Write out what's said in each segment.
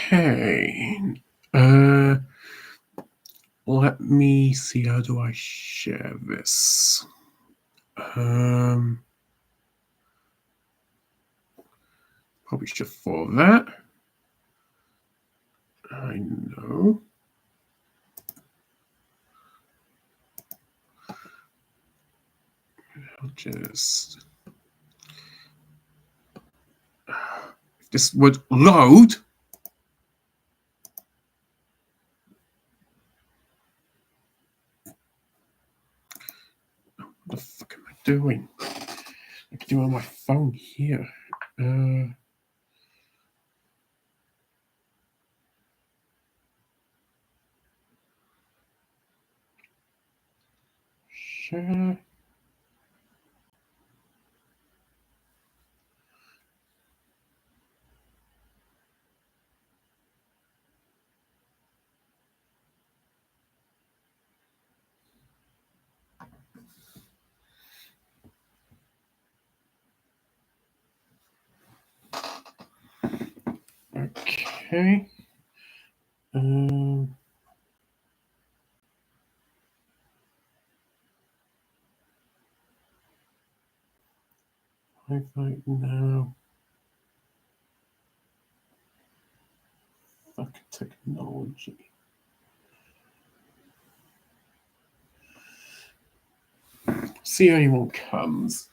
Okay. Let me see. How do I share this? Probably should follow that. I know. I'll just. If this would load. What the fuck am I doing? I can do it on my phone here. Share. Okay. Wi-Fi now. Fuck technology. See how anyone comes.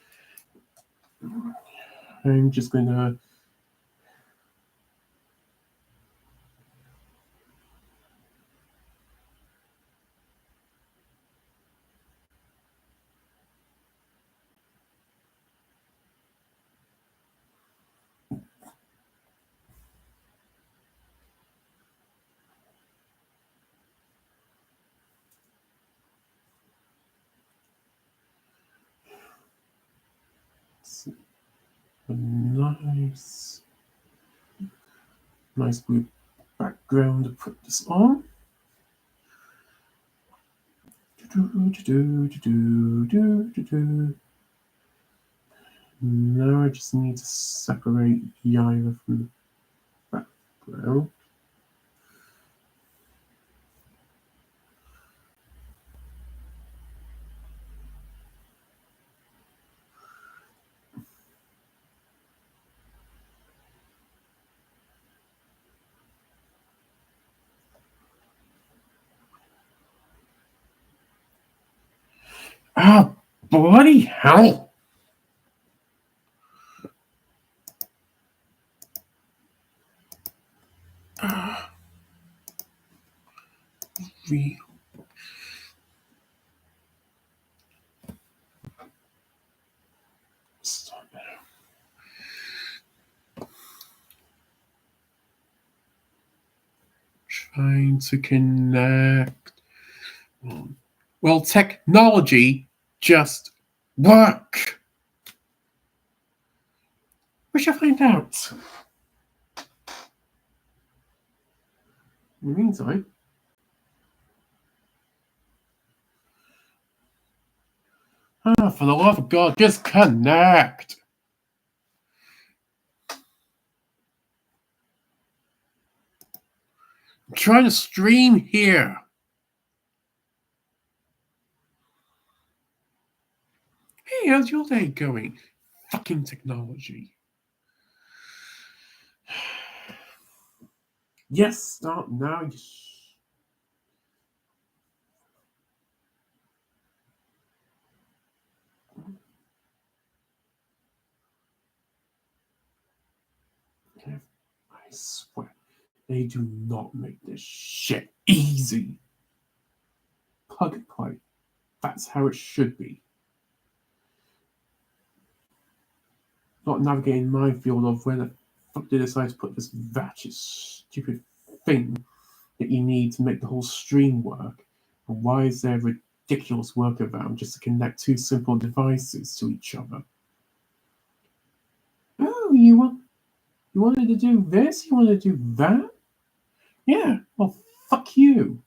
I'm just gonna. A nice blue background to put this on. Now I just need to separate Yaira from the background. Ah, bloody hell! We stop now. Trying to connect. Well, technology just work. We shall find out. In the meantime, for the love of God, just connect. I'm trying to stream here. Hey, how's your day going? Fucking technology. Yes, start now. I swear, they do not make this shit easy. Plug and play. That's how it should be. Not navigating minefield of where the fuck they decide to put this ratchet, stupid thing that you need to make the whole stream work. And why is there a ridiculous workaround just to connect two simple devices to each other? Oh, you wanted to do this? You wanted to do that? Yeah, well, fuck you.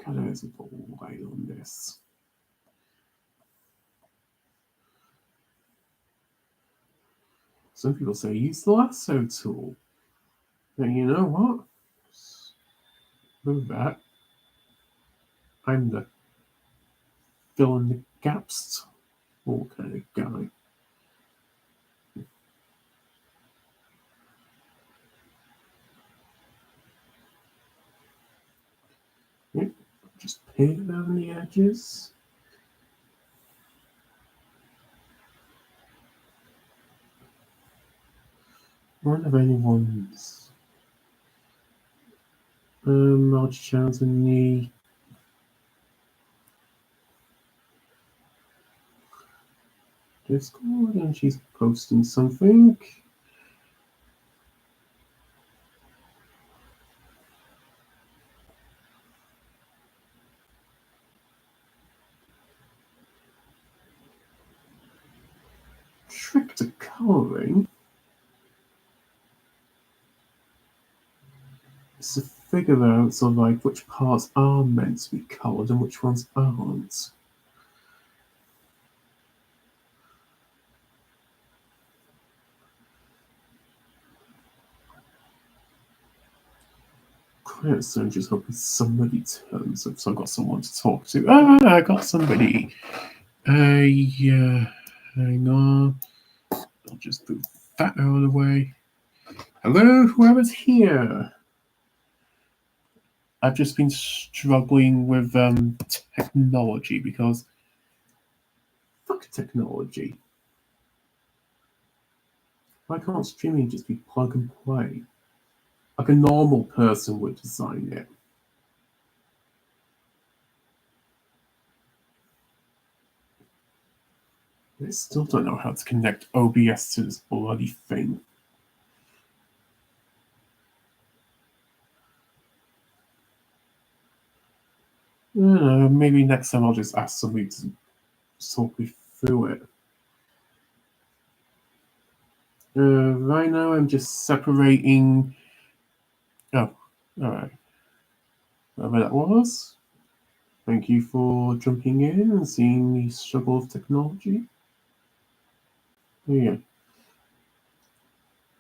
God, there's a light on this. Some people say use the lasso tool. And you know what? Move that. I'm the fill in the gaps tool kind of guy. Yep. Just paint down the edges. One of anyone's large channels in the Discord, and she's posting something. Trick to colouring is to figure out sort of like which parts are meant to be coloured and which ones aren't. Quite soon, just hoping somebody turns up, so I've got someone to talk to. I got somebody. Yeah, hang on. I'll just move that out of the way. Hello, whoever's here. I've just been struggling with technology because fuck technology. Why can't streaming just be plug and play? Like a normal person would design it. I still don't know how to connect OBS to this bloody thing. I don't know, maybe next time I'll just ask somebody to talk me through it. Right now I'm just separating. Oh, alright. Whatever that was. Thank you for jumping in and seeing the struggle of technology. Yeah.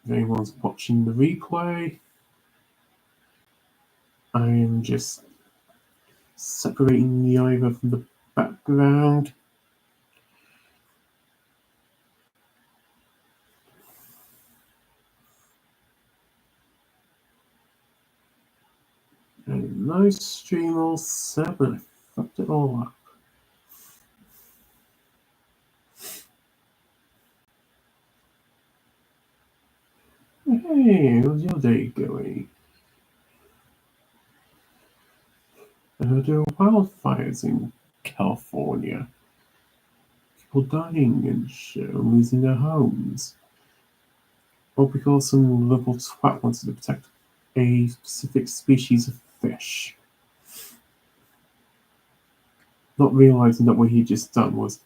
If anyone's watching the replay, I am just separating the Ivor from the background. And nice stream all set, but I fucked it all up. Hey, how's your day going? There are wildfires in California. People dying and shit, losing their homes. All because some liberal twat wanted to protect a specific species of fish. Not realizing that what he just done was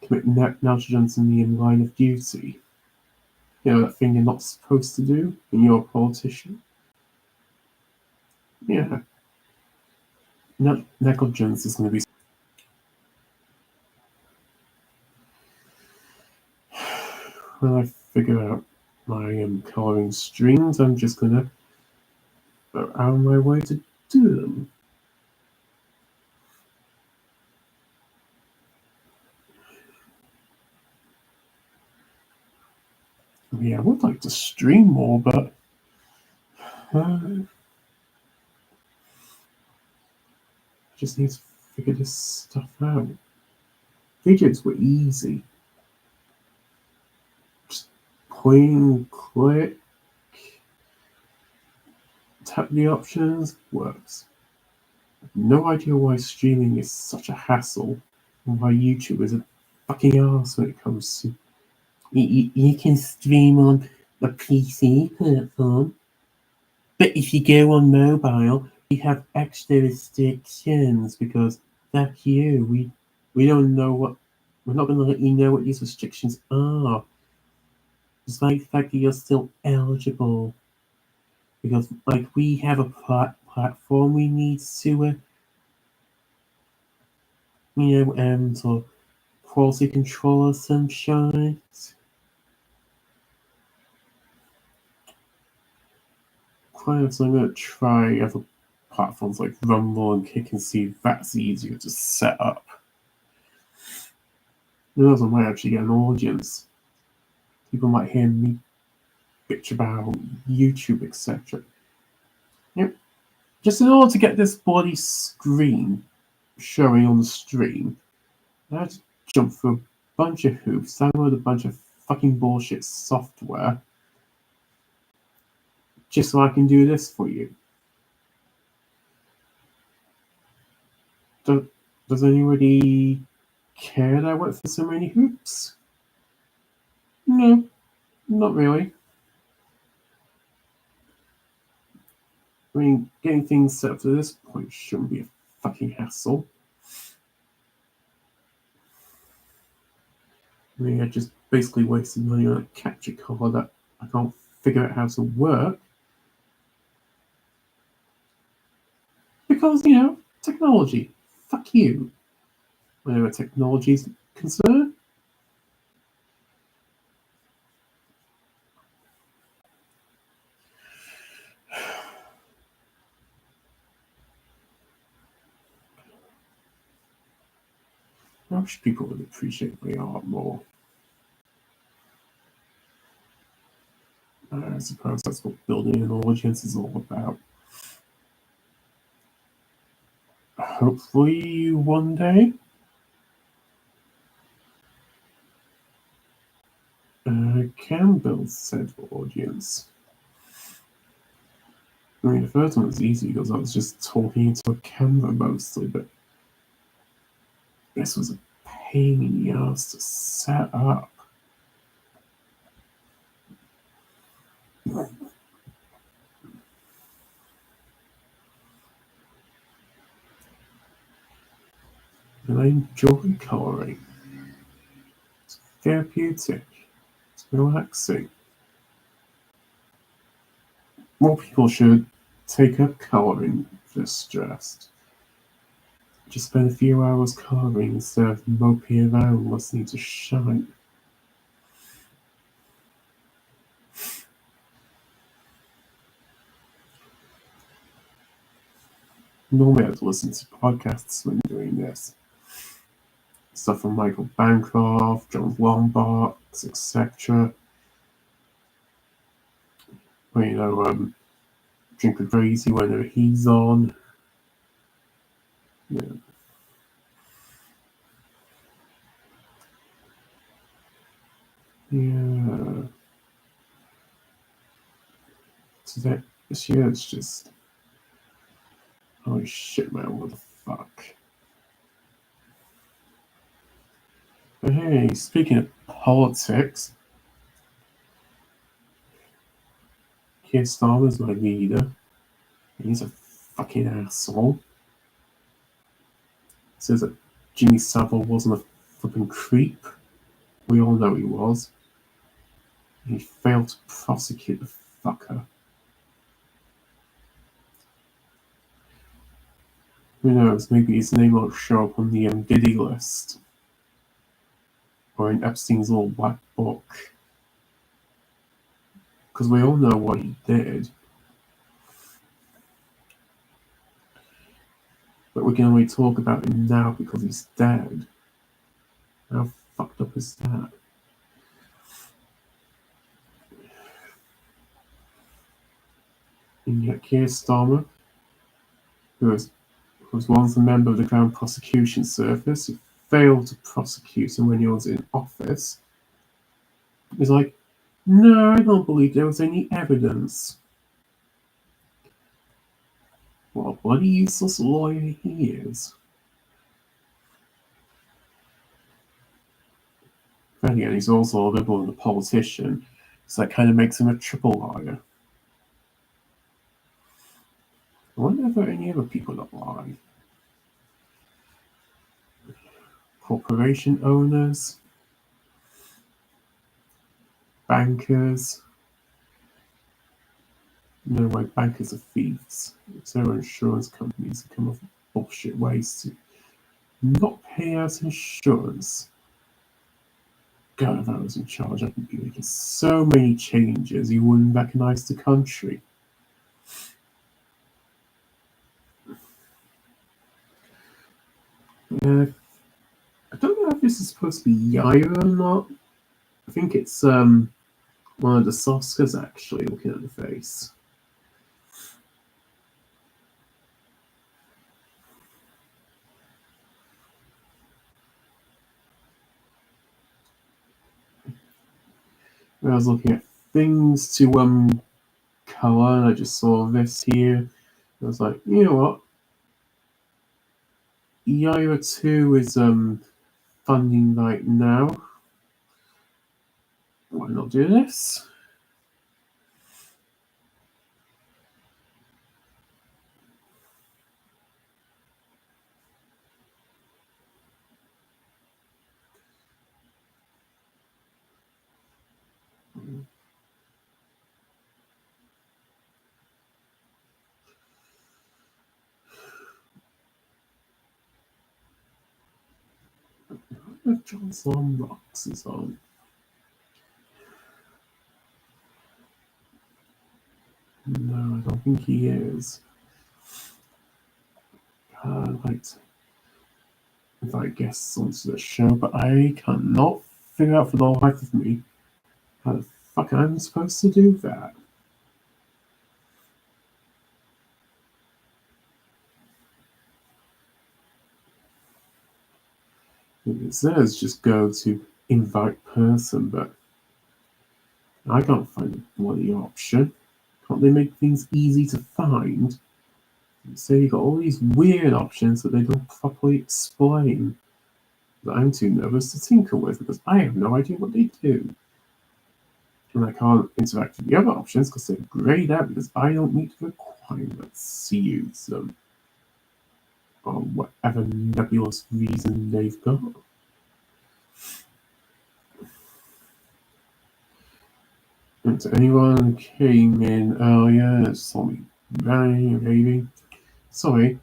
commit negligence in the line of duty. You know, that thing you're not supposed to do when you're a politician? Yeah. Negligence is going to be. When I figure out my colouring streams, I'm just going to go out of my way to do them. Yeah, I would like to stream more, but I just need to figure this stuff out. Videos were easy. Just point and click, tap the options, works. No idea why streaming is such a hassle and why YouTube is a fucking ass when it comes to. You can stream on the PC platform, but if you go on mobile, we have extra restrictions because fuck you. We don't know what. We're not going to let you know what these restrictions are. Despite the fact that you're still eligible, because like we have a platform we need to, sort of quality control or some shit. so I'm going to try other platforms like Rumble and Kick and see if that's easier to set up. Who knows, I might actually get an audience. People might hear me bitch about YouTube, etc. Yep. Just in order to get this bloody screen showing on the stream, I had to jump through a bunch of hoops, download a bunch of fucking bullshit software, just so I can do this for you. Does anybody care that I went through so many hoops? No, not really. I mean, getting things set up to this point shouldn't be a fucking hassle. I mean, I just basically wasted money on a capture card that I can't figure out how to work. Because, technology. Fuck you. Whenever technology is concerned. I wish people would appreciate my art more. I suppose that's what building an audience is all about. Hopefully one day I can build said audience. I mean, the first one was easy because I was just talking into a camera mostly, but this was a pain in the ass to set up. And I enjoy colouring. It's therapeutic. It's relaxing. More people should take up colouring if they're stressed. Just spend a few hours colouring instead of moping around listening to shite. Normally I'd listen to podcasts when doing this. Stuff from Michael Bancroft, John Lombard, etc. Well, Drink with Crazy whenever he's on. Yeah. Yeah. So this year it's just holy shit, man, what the fuck. But hey, speaking of politics, Keir Starmer's my leader. He's a fucking asshole. Says that Jimmy Savile wasn't a flipping creep. We all know he was. He failed to prosecute the fucker. Who knows, maybe his name won't show up on the Diddy list. Or in Epstein's little black book. Because we all know what he did. But we can only talk about him now because he's dead. How fucked up is that? And yet Keir Starmer, who was once a member of the Crown Prosecution Service, who failed to prosecute him when he was in office, is like, no, I don't believe there was any evidence. What a bloody useless lawyer he is. Then again, he's also a liberal and a politician, so that kind of makes him a triple liar. I wonder if there are any other people that lie. Corporation owners, bankers. You know why bankers are thieves? It's their insurance companies that come up with bullshit ways to not pay out insurance. God, if I was in charge, I would be making so many changes you wouldn't recognize the country. Yeah, I don't know if this is supposed to be Yaira or not. I think it's one of the Soskas actually looking at the face. When I was looking at things to colour, and I just saw this here. I was like, you know what? Yaira 2 is funding right now. Why not do this? If John Slum Rocks is on. No, I don't think he is. I'd like to invite guests onto the show, but I cannot figure out for the life of me how the fuck I'm supposed to do that. It says just go to invite person, but I can't find a bloody option. Can't they make things easy to find? So you've got all these weird options that they don't properly explain that I'm too nervous to tinker with because I have no idea what they do. And I can't interact with the other options because they're grayed out because I don't meet the requirements to use them. Or whatever nebulous reason they've got. And to anyone who came in earlier and saw me running and raving, sorry,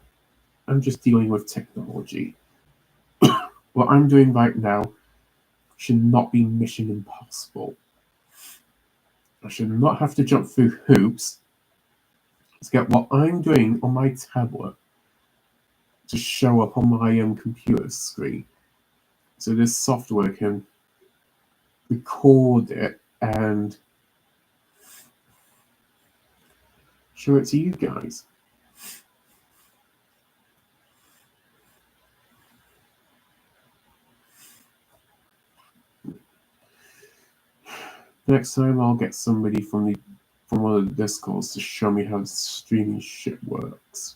I'm just dealing with technology. What I'm doing right now should not be mission impossible. I should not have to jump through hoops to get what I'm doing on my tablet to show up on my computer screen. So this software can record it and show it to you guys. Next time I'll get somebody from one of the Discords to show me how the streaming shit works.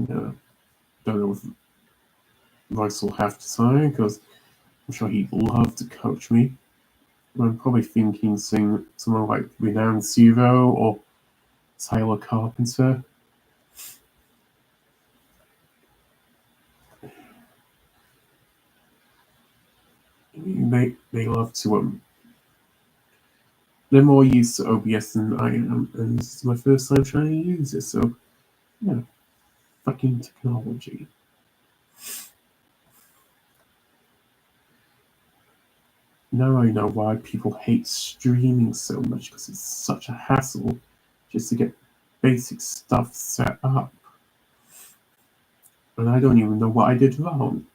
Yeah. Don't know if Vice will have time because I'm sure he'd love to coach me. I'm probably thinking seeing someone like Renowned Zero or Tyler Carpenter. They love to they're more used to OBS than I am, and this is my first time trying to use it, so yeah, fucking technology. Now I know why people hate streaming so much because it's such a hassle just to get basic stuff set up. And I don't even know what I did wrong.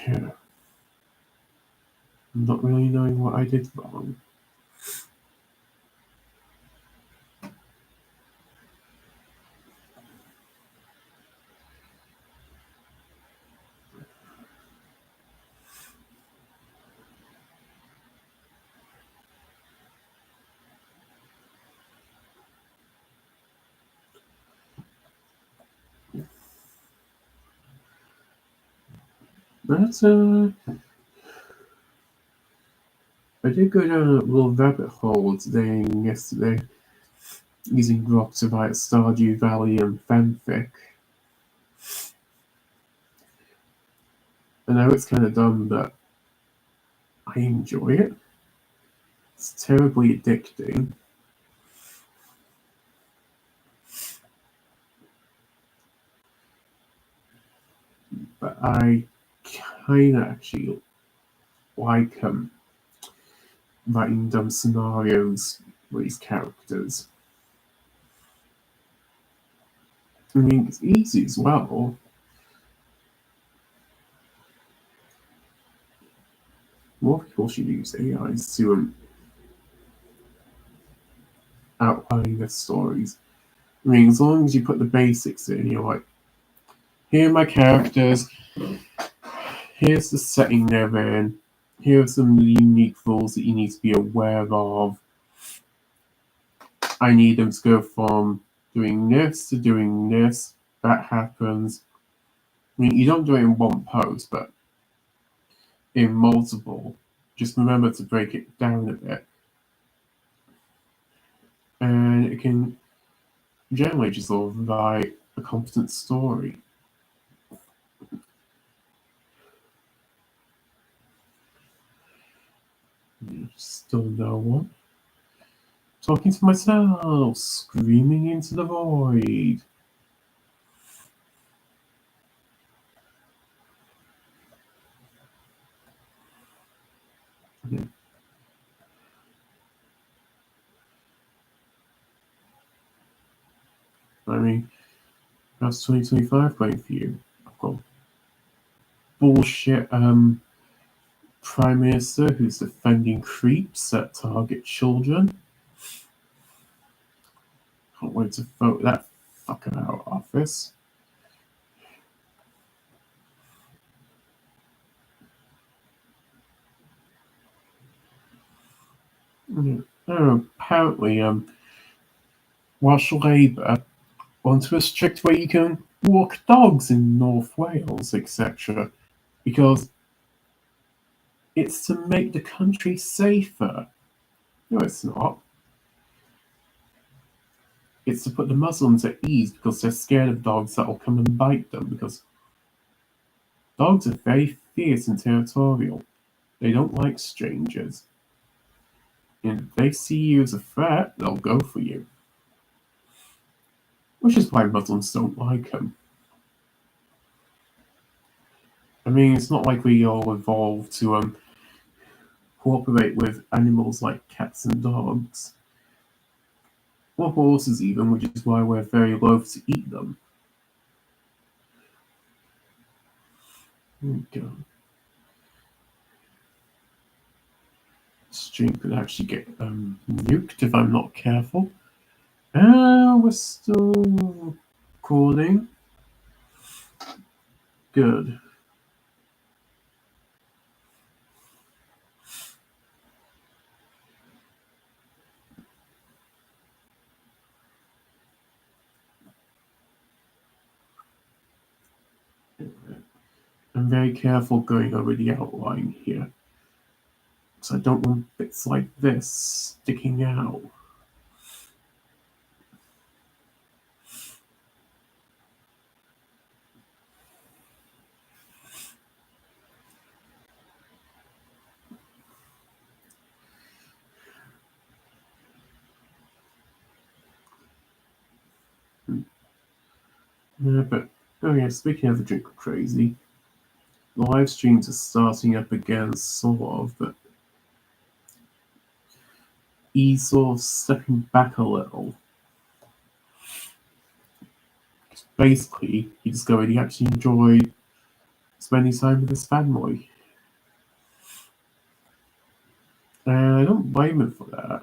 Yeah. I'm not really knowing what I did wrong. But I did go down a little rabbit hole today and yesterday using Grok to write Stardew Valley and fanfic. I know it's kind of dumb, but I enjoy it. It's terribly addicting. but I kind of actually like writing dumb scenarios with these characters. I mean, it's easy as well. More people should use AIs to outline their stories. I mean, as long as you put the basics in, you're like, here are my characters, here's the setting they're in, here are some unique rules that you need to be aware of. I need them to go from doing this to doing this. That happens. I mean, you don't do it in one post, but in multiple. Just remember to break it down a bit. And it can generally just sort of write a competent story. Still no one. Talking to myself, screaming into the void. Okay. I mean, that's 2025 point of view. I've got bullshit Prime Minister who's defending creeps that target children. Can't wait to vote that fucker out of office. Apparently, Welsh Labour want to restrict where you can walk dogs in North Wales, etc., because it's to make the country safer. No, it's not. It's to put the Muslims at ease because they're scared of dogs that will come and bite them, because dogs are very fierce and territorial. They don't like strangers. And if they see you as a threat, they'll go for you. Which is why Muslims don't like them. I mean, it's not like we all evolved to cooperate with animals like cats and dogs. Or horses even, which is why we're very loath to eat them. Okay. Stream could actually get nuked if I'm not careful. We're still recording. Good. I'm very careful going over the outline here, because I don't want bits like this sticking out. But, oh yeah, speaking of the drink crazy, the live streams are starting up again, sort of, but he's sort of stepping back a little. Basically, he discovered he actually enjoyed spending time with his family. And I don't blame him for that.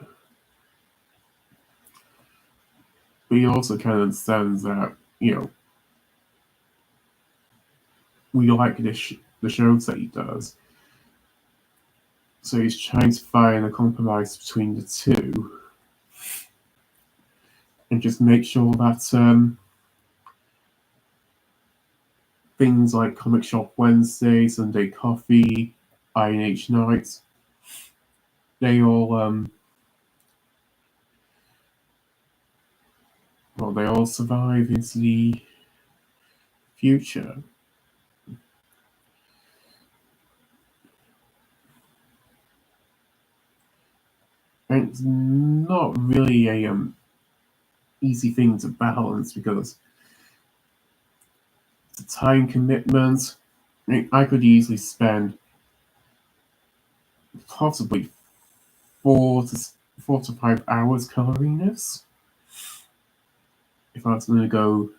But he also kind of understands that, we like the shows that he does. So he's trying to find a compromise between the two. And just make sure that things like Comic Shop Wednesday, Sunday Coffee, INH Nights, they all they all survive into the future. And it's not really a easy thing to balance, because the time commitment, I could easily spend possibly 4 to 5 hours coloring this. If I was going to go,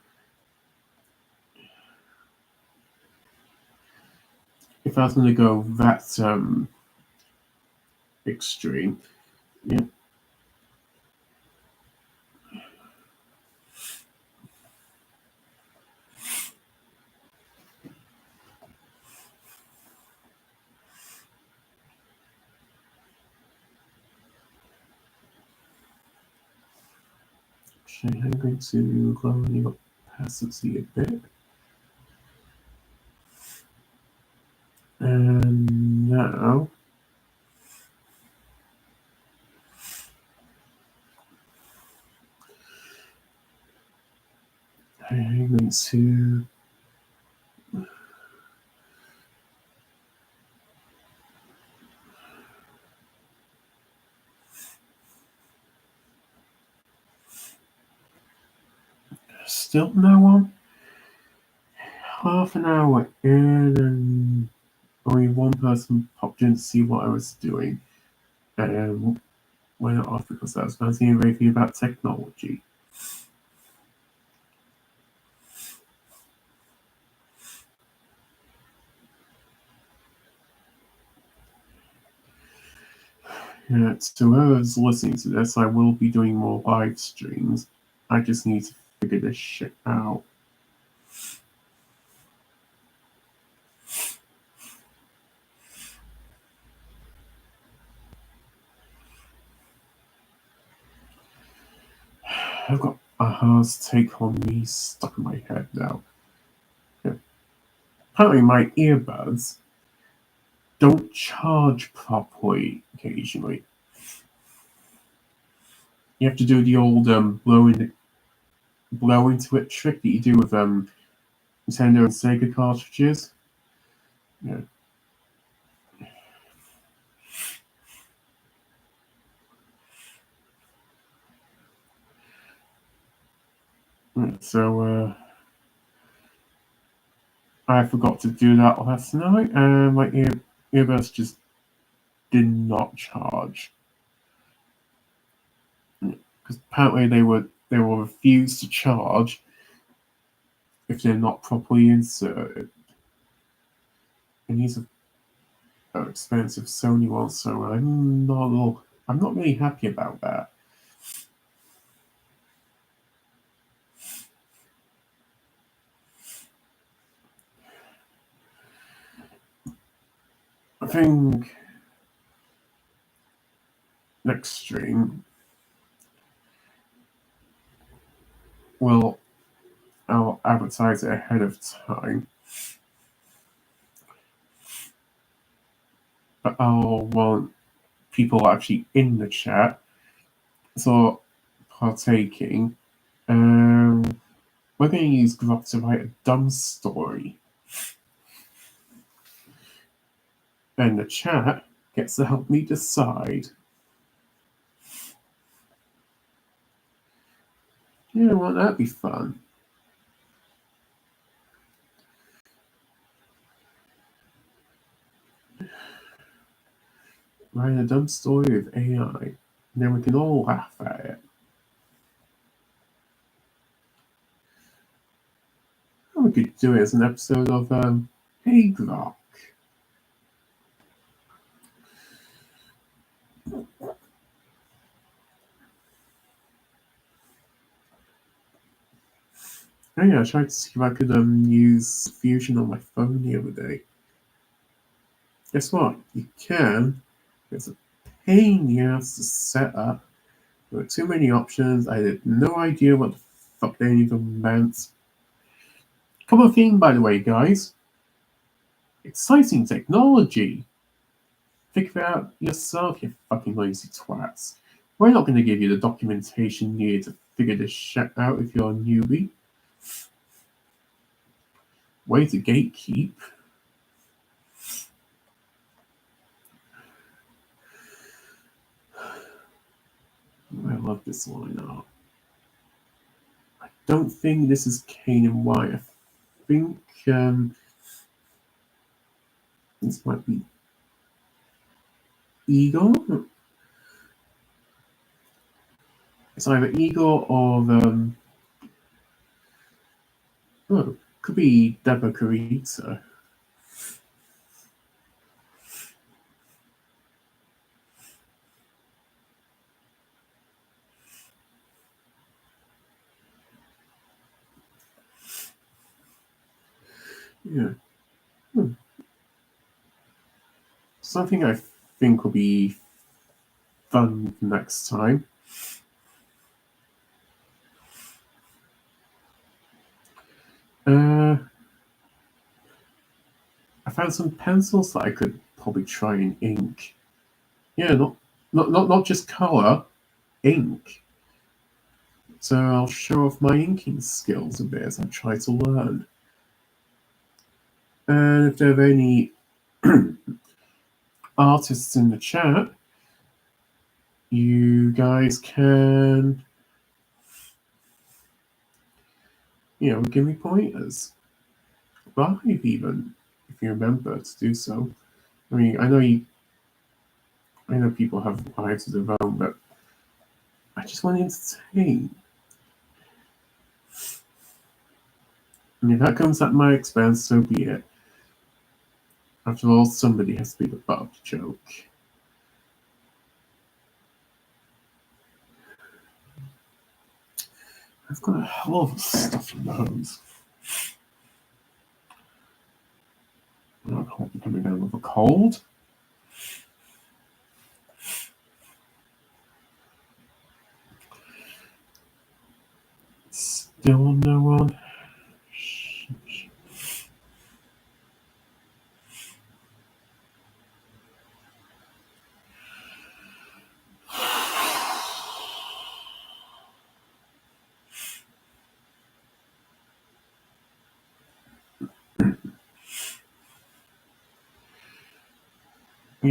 that extreme, yeah. Actually, I'm going to lower the opacity a bit. And now I'm going to still no one. Half an hour in, and only one person popped in to see what I was doing. Went off because I was fancying everything about technology. Yeah, to whoever's listening to this, I will be doing more live streams. I just need to figure this shit out. I've got Aha's Take on Me stuck in my head now. Yeah. Apparently, my earbuds don't charge properly occasionally. You have to do the old blow into it trick that you do with Nintendo and Sega cartridges. Yeah. So I forgot to do that last night, and my earbuds just did not charge. Because apparently they will refuse to charge if they're not properly inserted. And these are expensive Sony ones, so I'm not really happy about that. I think next stream I'll advertise it ahead of time. But I'll want people actually in the chat, so partaking. We're going to use Grok to write a dumb story. And the chat gets to help me decide. Yeah, won't that be fun? Write a dumb story with AI, and then we can all laugh at it. And we could do it as an episode of Hey Grok. Oh yeah, I tried to see if I could use Fusion on my phone the other day. Guess what? You can. It's a pain in the ass to set up. There were too many options. I had no idea what the fuck they even meant. Common theme, by the way, guys. Exciting technology. Figure it out yourself, you fucking lazy twats. We're not going to give you the documentation needed to figure this shit out if you're a newbie. Way to gatekeep. I love this lineup. I don't think this is Kane and White. I think This might be Igor. It's either Igor or oh, could be Deborah Kuritsa. Yeah. Something I think will be fun next time. I found some pencils that I could probably try and ink. Yeah, not just color, ink. So I'll show off my inking skills a bit as I try to learn. And if there are any artists in the chat, you guys can, give me pointers. Live even, if you remember to do so. I mean, I know people have lives of their own, but I just want to entertain. And if that comes at my expense, so be it. After all, somebody has to be the butt of the joke. I've got a hell of a stuffy nose. I'm coming down with a cold. Still no one.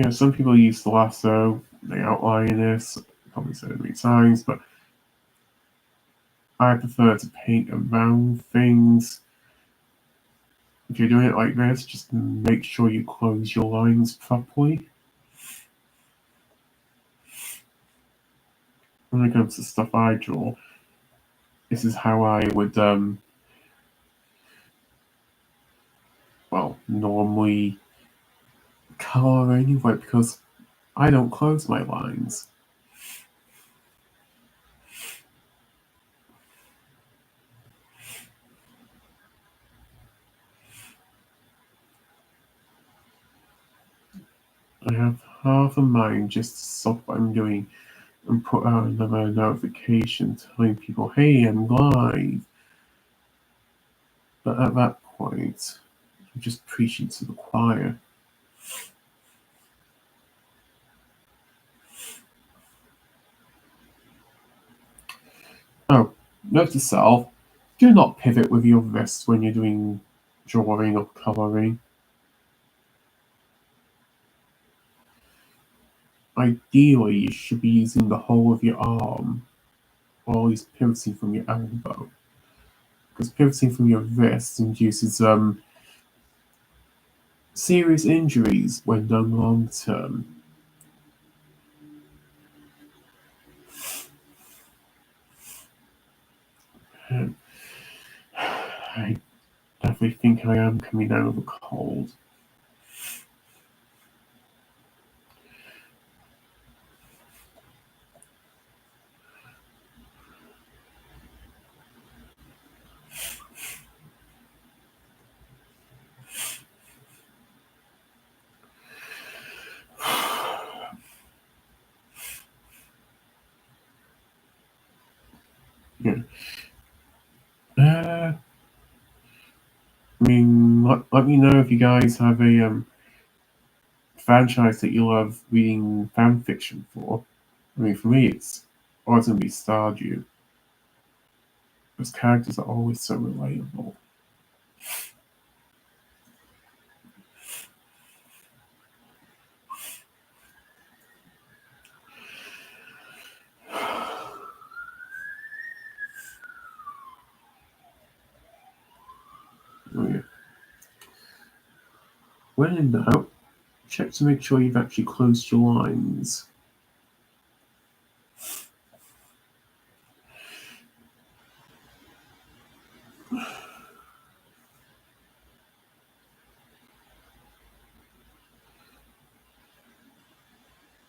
Some people use the lasso, they outline this, probably said it many times, but I prefer to paint around things. If you're doing it like this, just make sure you close your lines properly. When it comes to stuff I draw, this is how I would, normally color anyway, because I don't close my lines. I have half a mind just to stop what I'm doing and put out another notification telling people, hey, I'm live. But at that point, I'm just preaching to the choir. Oh, note to self, do not pivot with your wrist when you're doing drawing or coloring. Ideally, you should be using the whole of your arm, or at least pivoting from your elbow. Because pivoting from your wrist induces serious injuries when done long term. I definitely think I am coming down with a cold. Yeah. I mean, let me know if you guys have a franchise that you love reading fan fiction for. I mean, for me, it's always going to be Stardew. Those characters are always so relatable. Oh, yeah. When in doubt, check to make sure you've actually closed your lines.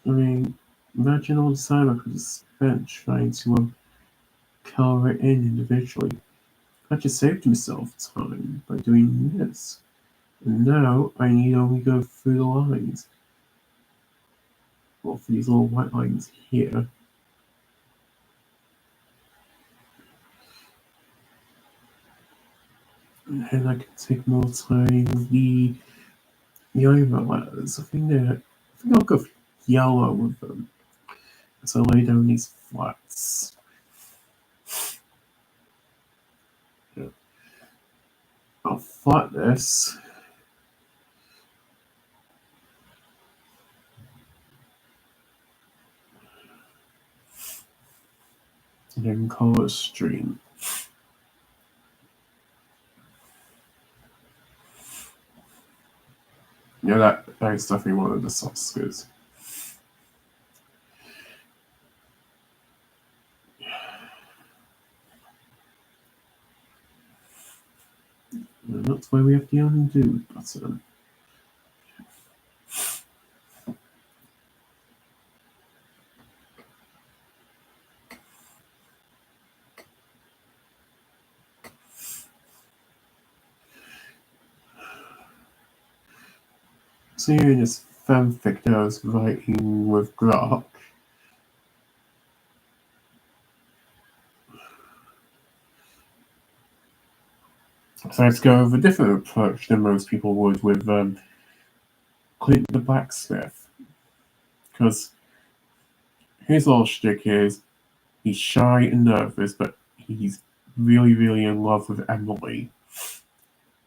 I mean, imagine all the time I could have spent trying to color it in individually. I just saved myself time by doing this. And now I need only go through the lines. Well, for these little white lines here. And I can take more time with the overlays. I think I'll go for yellow with them. So I lay down these flats. Yeah. I'll flat this. And then color stream. Yeah, that is definitely one of the soft skills. And that's why we have the undo button. So you're in this fanfic that I was writing with Grok. So I had to go with a different approach than most people would with Clint the Blacksmith. Because his little shtick is he's shy and nervous, but he's really, really in love with Emily.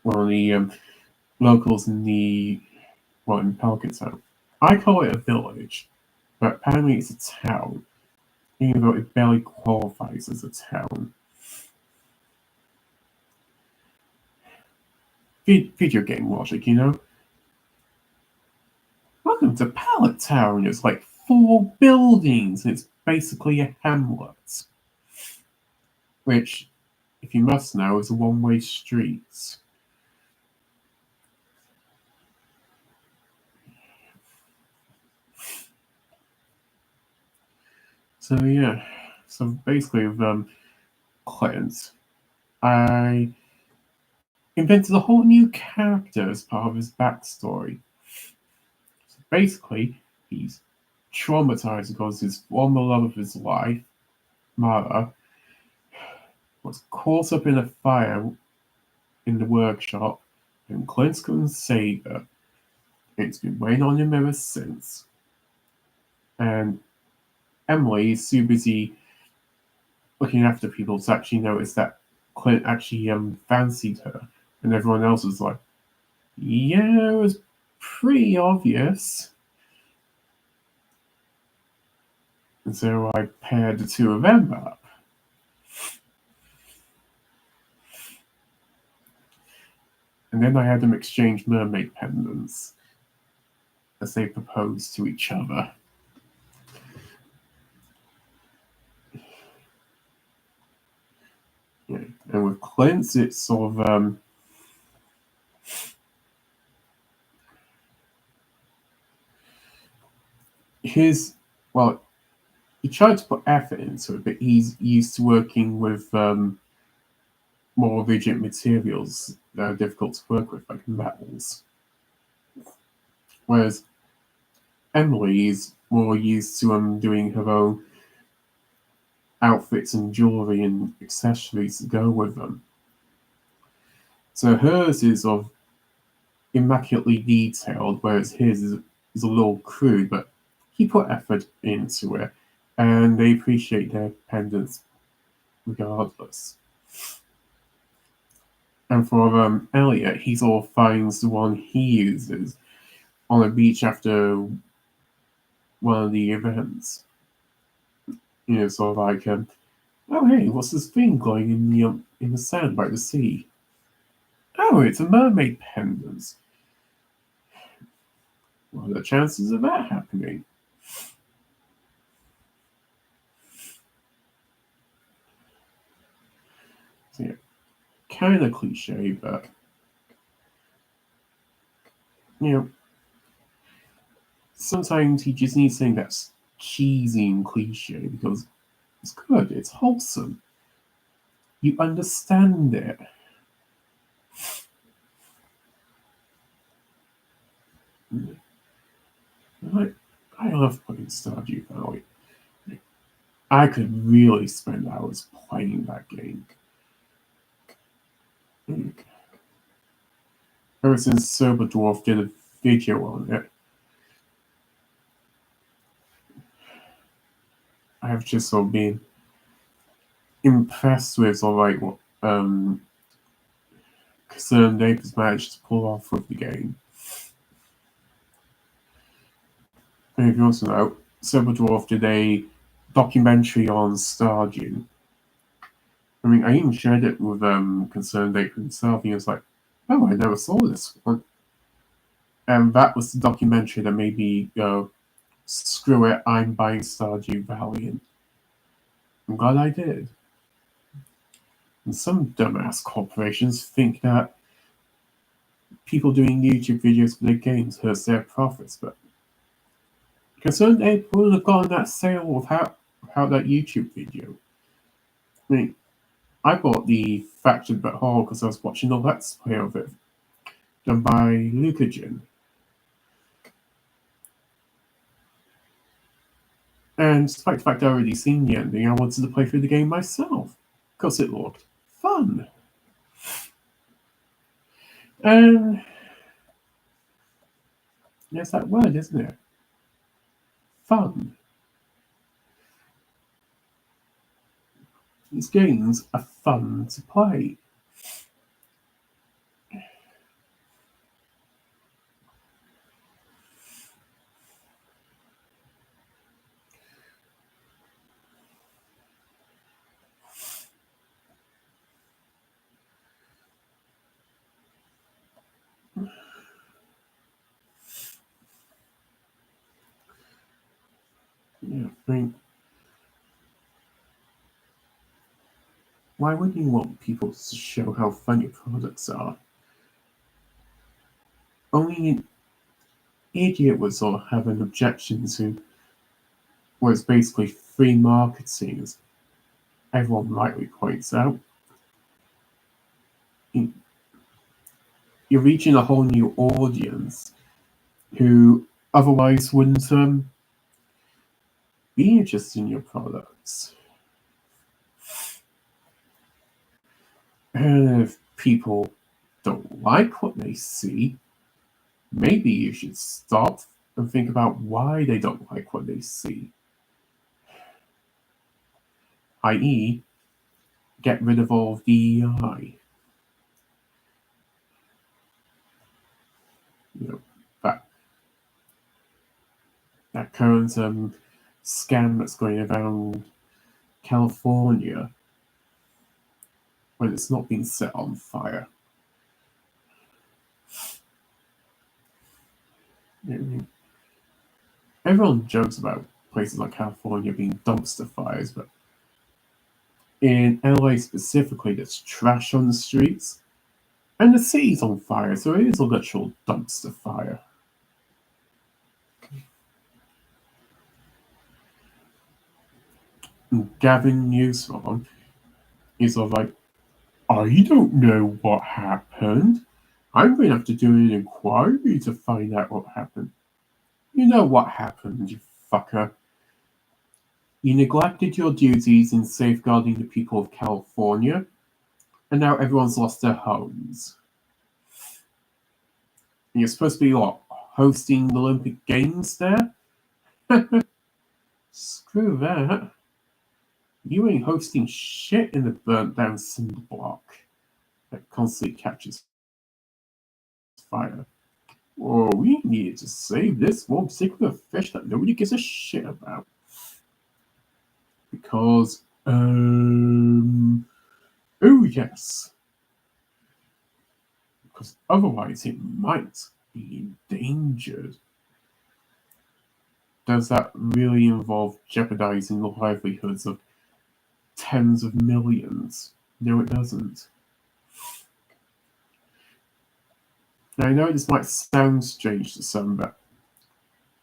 One of the locals in in Pelican Town. I call it a village, but apparently it's a town, even though it barely qualifies as a town. Video game logic, you know? Welcome to Pallet Town. It's like 4 buildings, and it's basically a hamlet. Which, if you must know, is a one-way street. So yeah, so basically with Clint, I invented a whole new character as part of his backstory. So basically, he's traumatized because his former love of his life, Mara, was caught up in a fire in the workshop, and Clint's couldn't save her. It's been weighing on him ever since. And Emily is too busy looking after people to actually notice that Clint actually fancied her, and everyone else was like, "Yeah, it was pretty obvious." And so I paired the two of them up. And then I had them exchange mermaid pendants as they proposed to each other. Yeah. And with Clint, it's sort of well, he tried to put effort into it, but he's used to working with more rigid materials that are difficult to work with, like metals. Whereas Emily is more used to doing her own outfits and jewelry and accessories to go with them. So hers is of immaculately detailed, whereas his is a little crude, but he put effort into it, and they appreciate their pendants regardless. And for Elliot, he sort of finds the one he uses on a beach after one of the events. You know, sort of like, oh hey, what's this thing glowing in the sand by the sea? Oh, it's a mermaid pendant. what are the chances of that happening? So, yeah, kind of cliche, but sometimes you just need something that's cheesy and cliche because it's good, it's wholesome. You understand it. I love playing Stardew Valley. I could really spend hours playing that game. Ever since Sober Dwarf did a video on it, I have just sort of been impressed with sort of what CernApe has managed to pull off with the game. And if you also know, Sober Dwarf did a documentary on Stardew. I mean, I even shared it with CernApe himself. He was like, "Oh, I never saw this one," and that was the documentary that made me go, "Screw it, I'm buying Stardew Valley." And I'm glad I did. And some dumbass corporations think that people doing YouTube videos for their games hurts their profits, but CernApe would have gotten that sale without that YouTube video. I mean, I bought the Fractured But Whole because I was watching the Let's Play of it, done by Lucagen. And despite the fact I already seen the ending, I wanted to play through the game myself, because it looked fun. And there's that word, isn't it? Fun. These games are fun to play. Yeah, I mean, why would you want people to show how fun your products are? Only an idiot would sort of have an objection to what is basically free marketing, as everyone rightly points out. You're reaching a whole new audience who otherwise wouldn't be interested in your products. And if people don't like what they see, maybe you should stop and think about why they don't like what they see. I.e., get rid of all of DEI. That current scam that's going around California when it's not been set on fire. Everyone jokes about places like California being dumpster fires, but in LA specifically, there's trash on the streets, and the city's on fire, so it is a literal dumpster fire. And Gavin Newsom is sort of like, I don't know what happened. I'm going to have to do an inquiry to find out what happened. You know what happened, you fucker. You neglected your duties in safeguarding the people of California, and now everyone's lost their homes. And you're supposed to be what? Hosting the Olympic Games there? Screw that. You ain't hosting shit in the burnt down cinder block that constantly catches fire. Oh, we needed to save this one particular fish that nobody gives a shit about. Because, oh yes. Because otherwise it might be endangered. does that really involve jeopardizing the livelihoods of tens of millions? No, it doesn't. Now, I know this might sound strange to some, but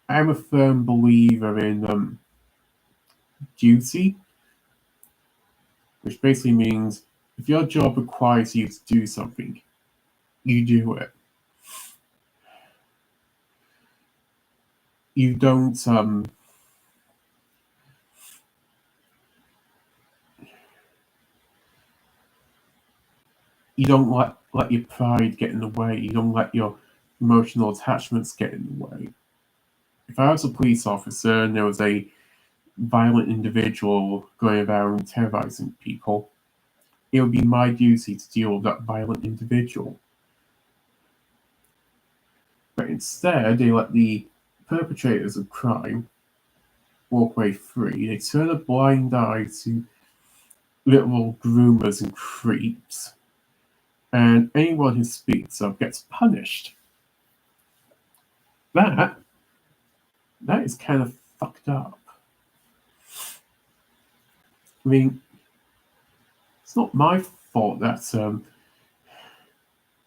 I'm a firm believer in duty, which basically means if your job requires you to do something, you do it. You don't you don't let your pride get in the way. You don't let your emotional attachments get in the way. If I was a police officer and there was a violent individual going around terrorizing people, it would be my duty to deal with that violent individual. But instead, they let the perpetrators of crime walk away free. They turn a blind eye to little groomers and creeps, and anyone who speaks up gets punished. That is kind of fucked up. I mean, it's not my fault that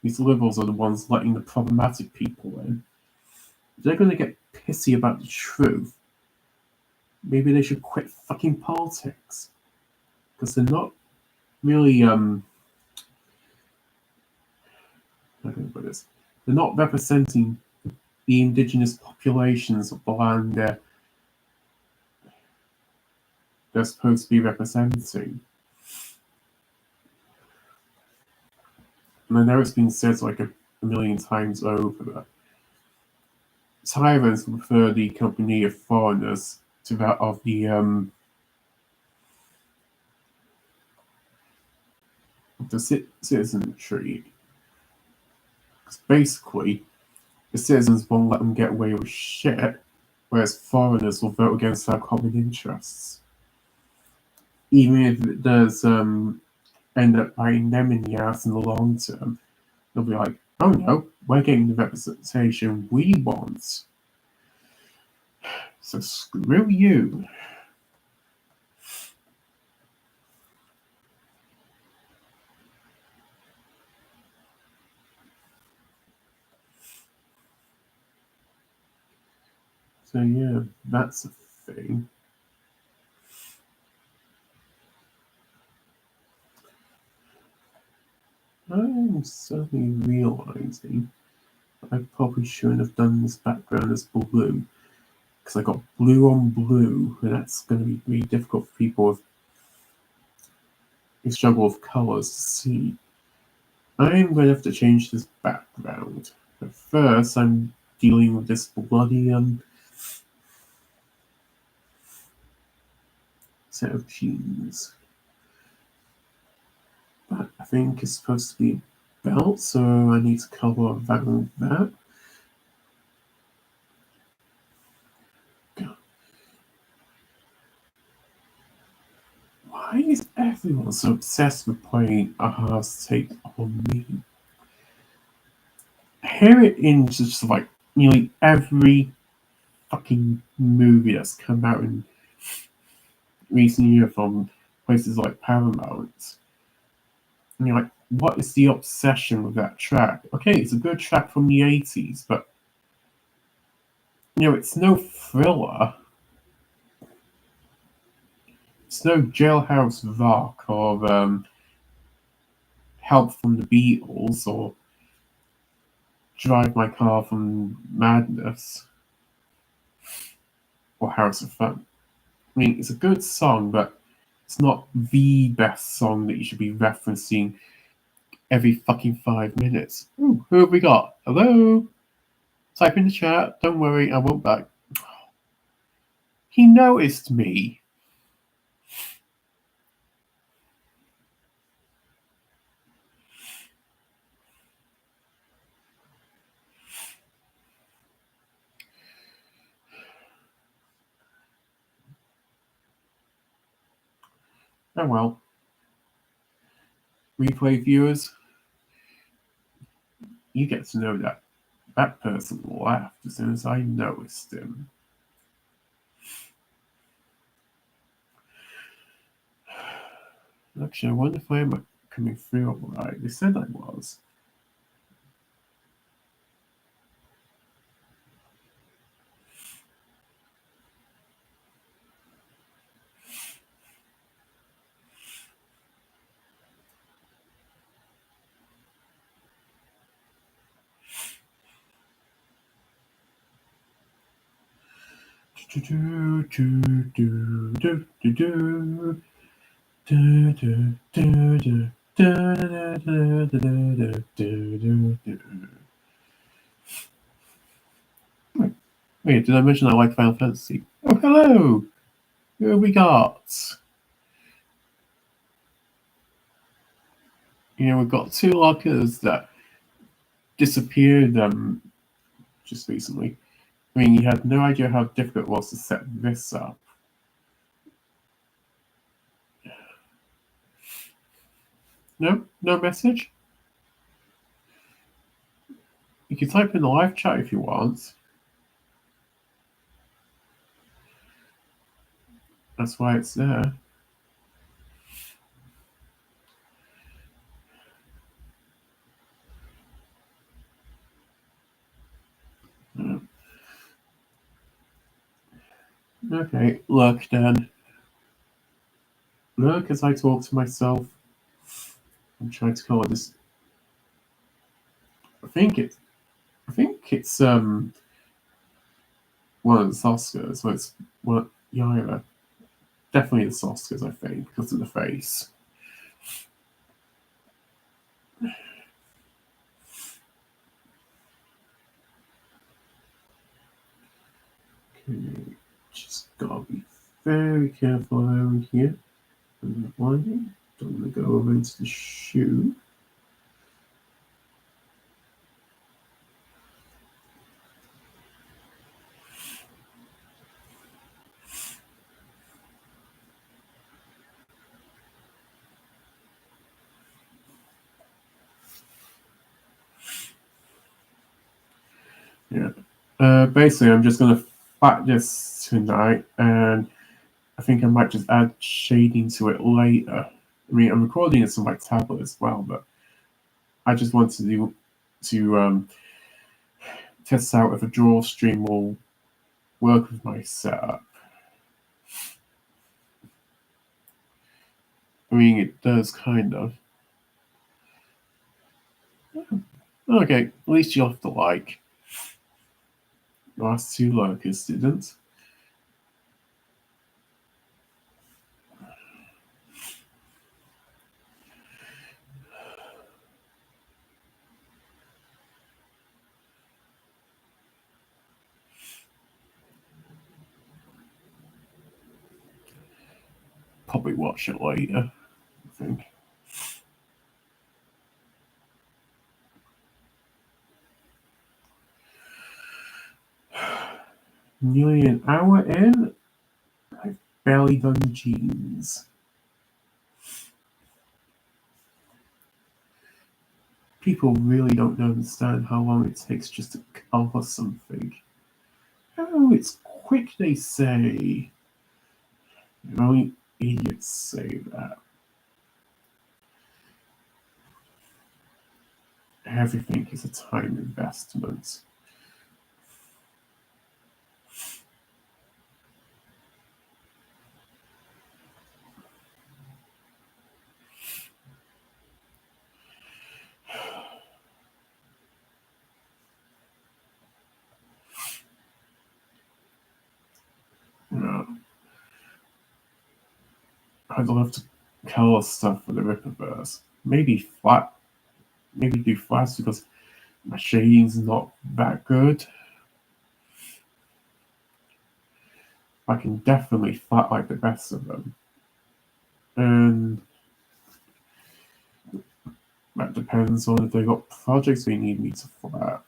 these liberals are the ones letting the problematic people in. If they're going to get pissy about the truth, maybe they should quit fucking politics. Because they're not really, how can I put this? They're not representing the indigenous populations of the land they're supposed to be representing. And I know it's been said like a million times over that tyrants prefer the company of foreigners to that of the citizenry. Because basically, the citizens won't let them get away with shit, whereas foreigners will vote against our common interests. Even if it does end up biting them in the ass in the long term, they'll be like, oh no, we're getting the representation we want. So screw you. So yeah, that's a thing. I'm suddenly realizing I probably shouldn't have done this background as blue, because I got blue on blue, and that's going to be really difficult for people who struggle with colors to see. I'm going to have to change this background. But first, I'm dealing with this bloody set of jeans. That I think is supposed to be a belt, so I need to cover around that. God. Why is everyone so obsessed with playing Aha's Take on Me? I hear it in just like nearly every fucking movie that's come out in recent years from places like Paramount. And you're like, what is the obsession with that track? Okay, it's a good track from the 80s, but it's no Thriller. It's no Jailhouse Rock or Help from the Beatles or Drive My Car from Madness or House of Fun. I mean, it's a good song, but it's not the best song that you should be referencing every fucking 5 minutes. Ooh, who have we got? Hello? Type in the chat. Don't worry, I won't back. He noticed me. Oh well. Replay viewers, you get to know that person laughed as soon as I noticed him. Actually, I wonder if I am coming through all right. They said I was. Wait, did I mention I like Final Fantasy? Oh, hello! Who have we got? We've got two lockers that disappeared just recently. I mean, you had no idea how difficult it was to set this up. No? No message? You can type in the live chat if you want. That's why it's there. Okay, look then. Look as I talk to myself. I'm trying to call this. I think it's one of the Oscars. So it's one. Yeah, definitely the Oscars. I think because of the face. Okay, just gotta be very careful around here. I'm winding. Don't want to go over into the shoe. Yeah. Basically, I'm just gonna fat this tonight, and I think I might just add shading to it later. I mean, I'm recording this on my tablet as well, but I just wanted to test out if a draw stream will work with my setup. I mean, it does kind of. Okay, at least you'll have to like. The last two lurkers didn't. Probably watch it later, I think. Nearly an hour in, I've barely done jeans. People really don't understand how long it takes just to cover something. Oh, it's quick, they say. Only idiots say that. Everything is a time investment. I'd love to color stuff for the Ripperverse. Maybe do flats because my shading's not that good. I can definitely flat like the best of them. And that depends on if they've got projects they need me to flat.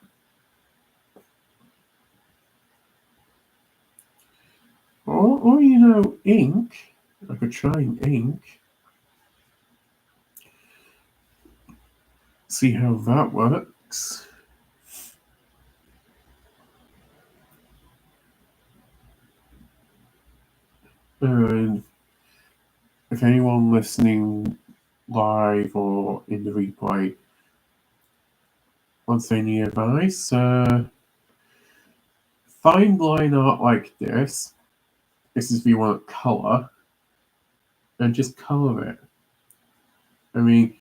Or ink. I could try ink. See how that works. And if anyone listening live or in the replay wants any advice, find line art like this. This is if you want color, and just color it. I mean,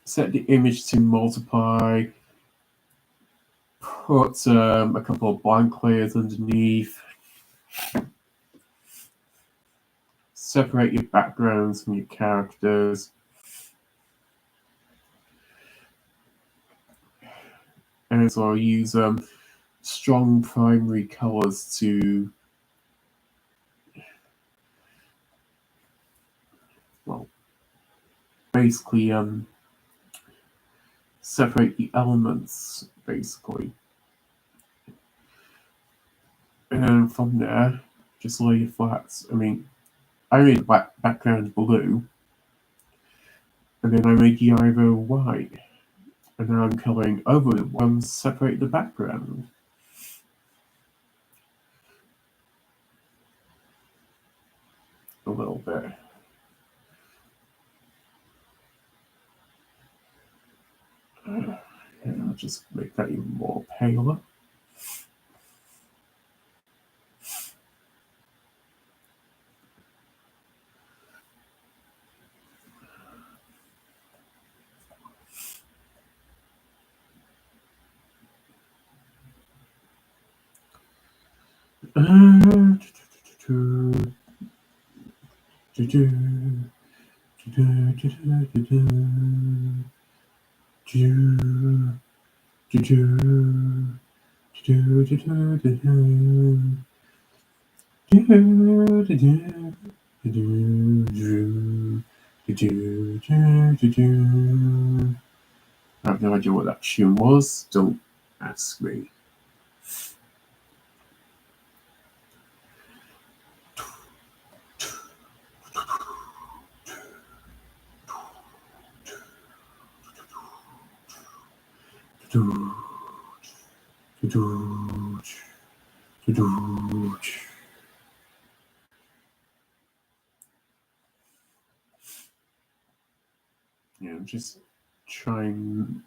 set the image to multiply, put a couple of blank layers underneath, separate your backgrounds from your characters, and so I'll use strong primary colors to, well, basically separate the elements, basically. And then from there, just lay your flats. I mean, I made the background blue, and then I made the eyebrow white. And now I'm coloring over the ones separate the background. A little bit. And I'll just make that even more paler. I have no idea what that tune was. Don't ask me. Yeah, just trying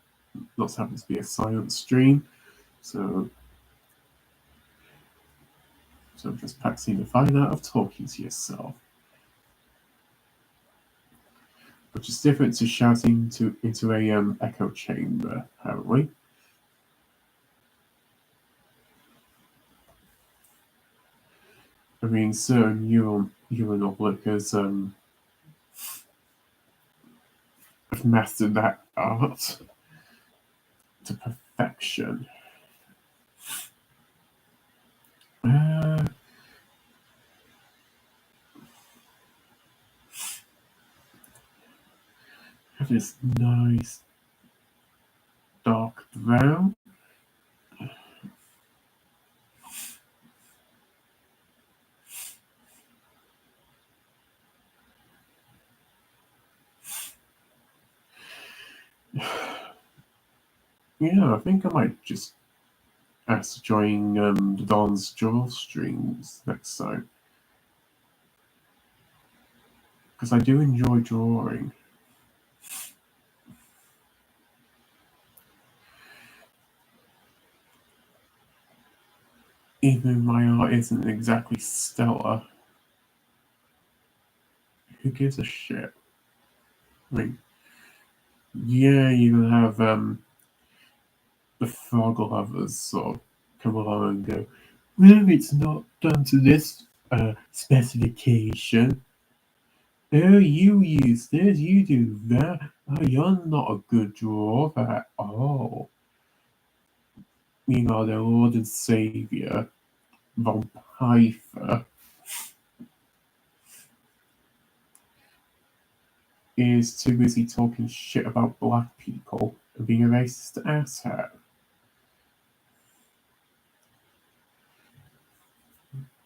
not to happen to be a silent stream. So I'm just practicing the fine art of talking to yourself. Which is different to shouting into a echo chamber, apparently. I mean, certain neural workers have mastered that art to perfection. Have this nice dark brown. Yeah, I think I might just ask to join the Don's Draw streams next time. Because I do enjoy drawing. Even my art isn't exactly stellar. Who gives a shit? I mean, yeah, you can have the frog lovers sort of come along and go, well, it's not done to this specification. Oh, you use this, you do that. Oh, you're not a good drawer at all. Meanwhile, their Lord and Saviour, Von Pfeiffer, is too busy talking shit about black people and being a racist asshat.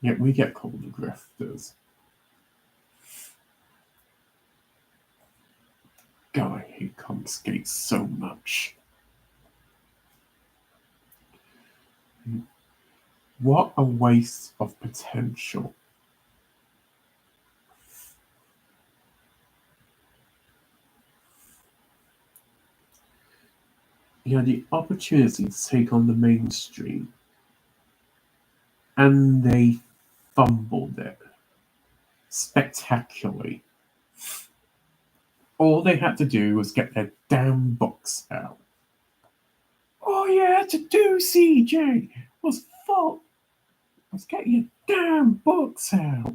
Yet we get called the grifters. God, I hate Comicsgate so much. What a waste of potential. he had the opportunity to take on the mainstream, and they fumbled it spectacularly. All they had to do was get their damn books out. All you had to do, CJ, was get your damn books out.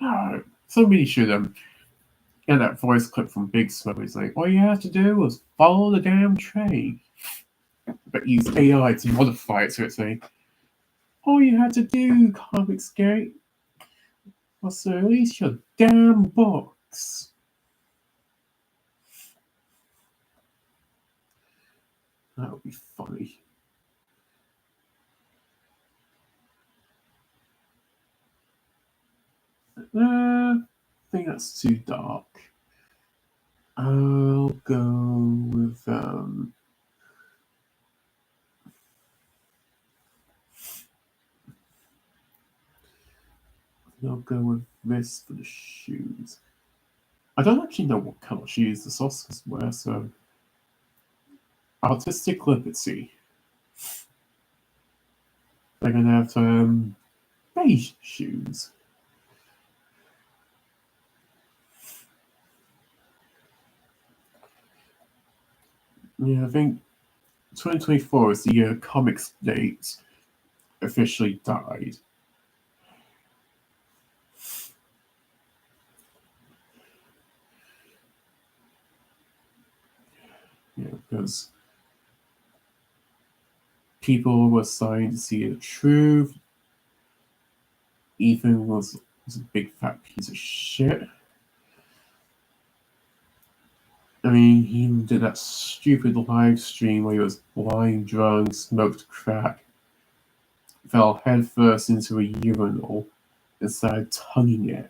No, somebody should get that voice clip from Big Smoke. It's like, all you had to do was follow the damn train. But use AI to modify it so it's like, all you had to do, Comicsgate, was to release your damn books. That would be funny. I think that's too dark. I'll go with this for the shoes. I don't actually know what colour shoes the Oscars wear, so Artistic Liberty. They're gonna have beige shoes. Yeah, I think 2024 is the year Comicsgate officially died. Yeah, because people were starting to see the truth. Ethan was a big fat piece of shit. I mean, he did that stupid live stream where he was blind, drunk, smoked crack, fell headfirst into a urinal, and started tonguing it.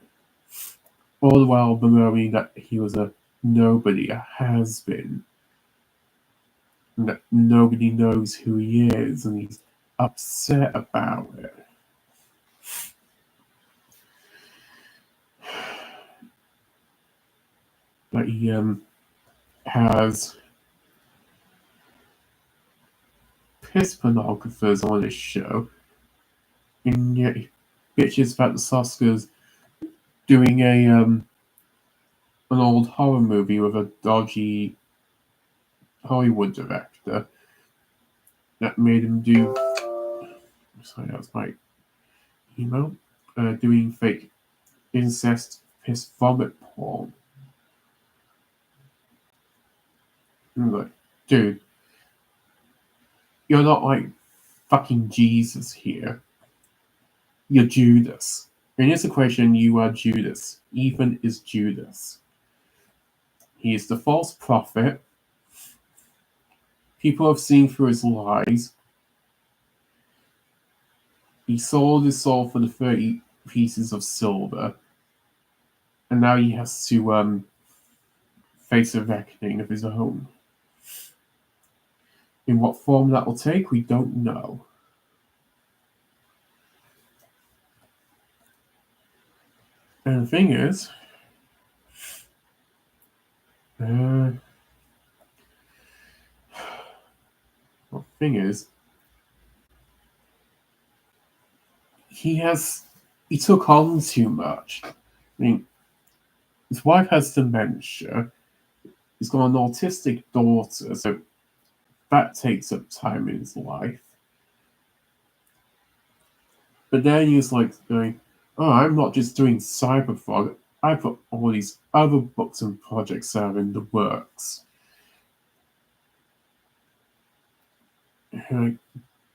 All the while bemoaning that he was a nobody, a has-been, and that nobody knows who he is, and he's upset about it. But he has piss pornographers on his show, and yet he bitches about the Oscars doing an old horror movie with a dodgy Hollywood director that made him do. Sorry, that was my email. Doing fake incest piss vomit porn. I'm like, dude, you're not like fucking Jesus here. You're Judas. In this equation, you are Judas. Ethan is Judas. He is the false prophet. People have seen through his lies. He sold his soul for the 30 pieces of silver. And now he has to face a reckoning of his own. In what form that will take, we don't know. And the thing is, he took on too much. I mean, his wife has dementia. He's got an autistic daughter, so that takes up time in his life. But then he's like going, oh, I'm not just doing Cyberfog. I've got all these other books and projects that are in the works. Like,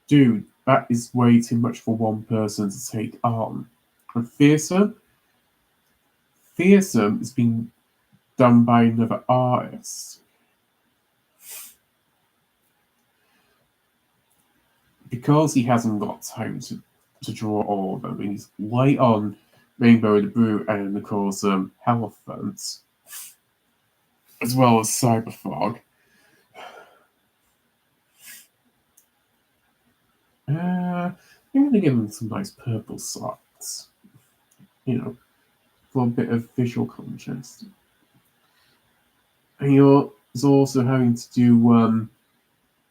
dude, that is way too much for one person to take on. And Fearsome is being done by another artist. Because he hasn't got time to draw all of them, and he's light on Rainbow the Brew and, of course, Hierophant, as well as Cyberfog. I'm going to give him some nice purple socks, for a bit of visual contrast. And He's also having to do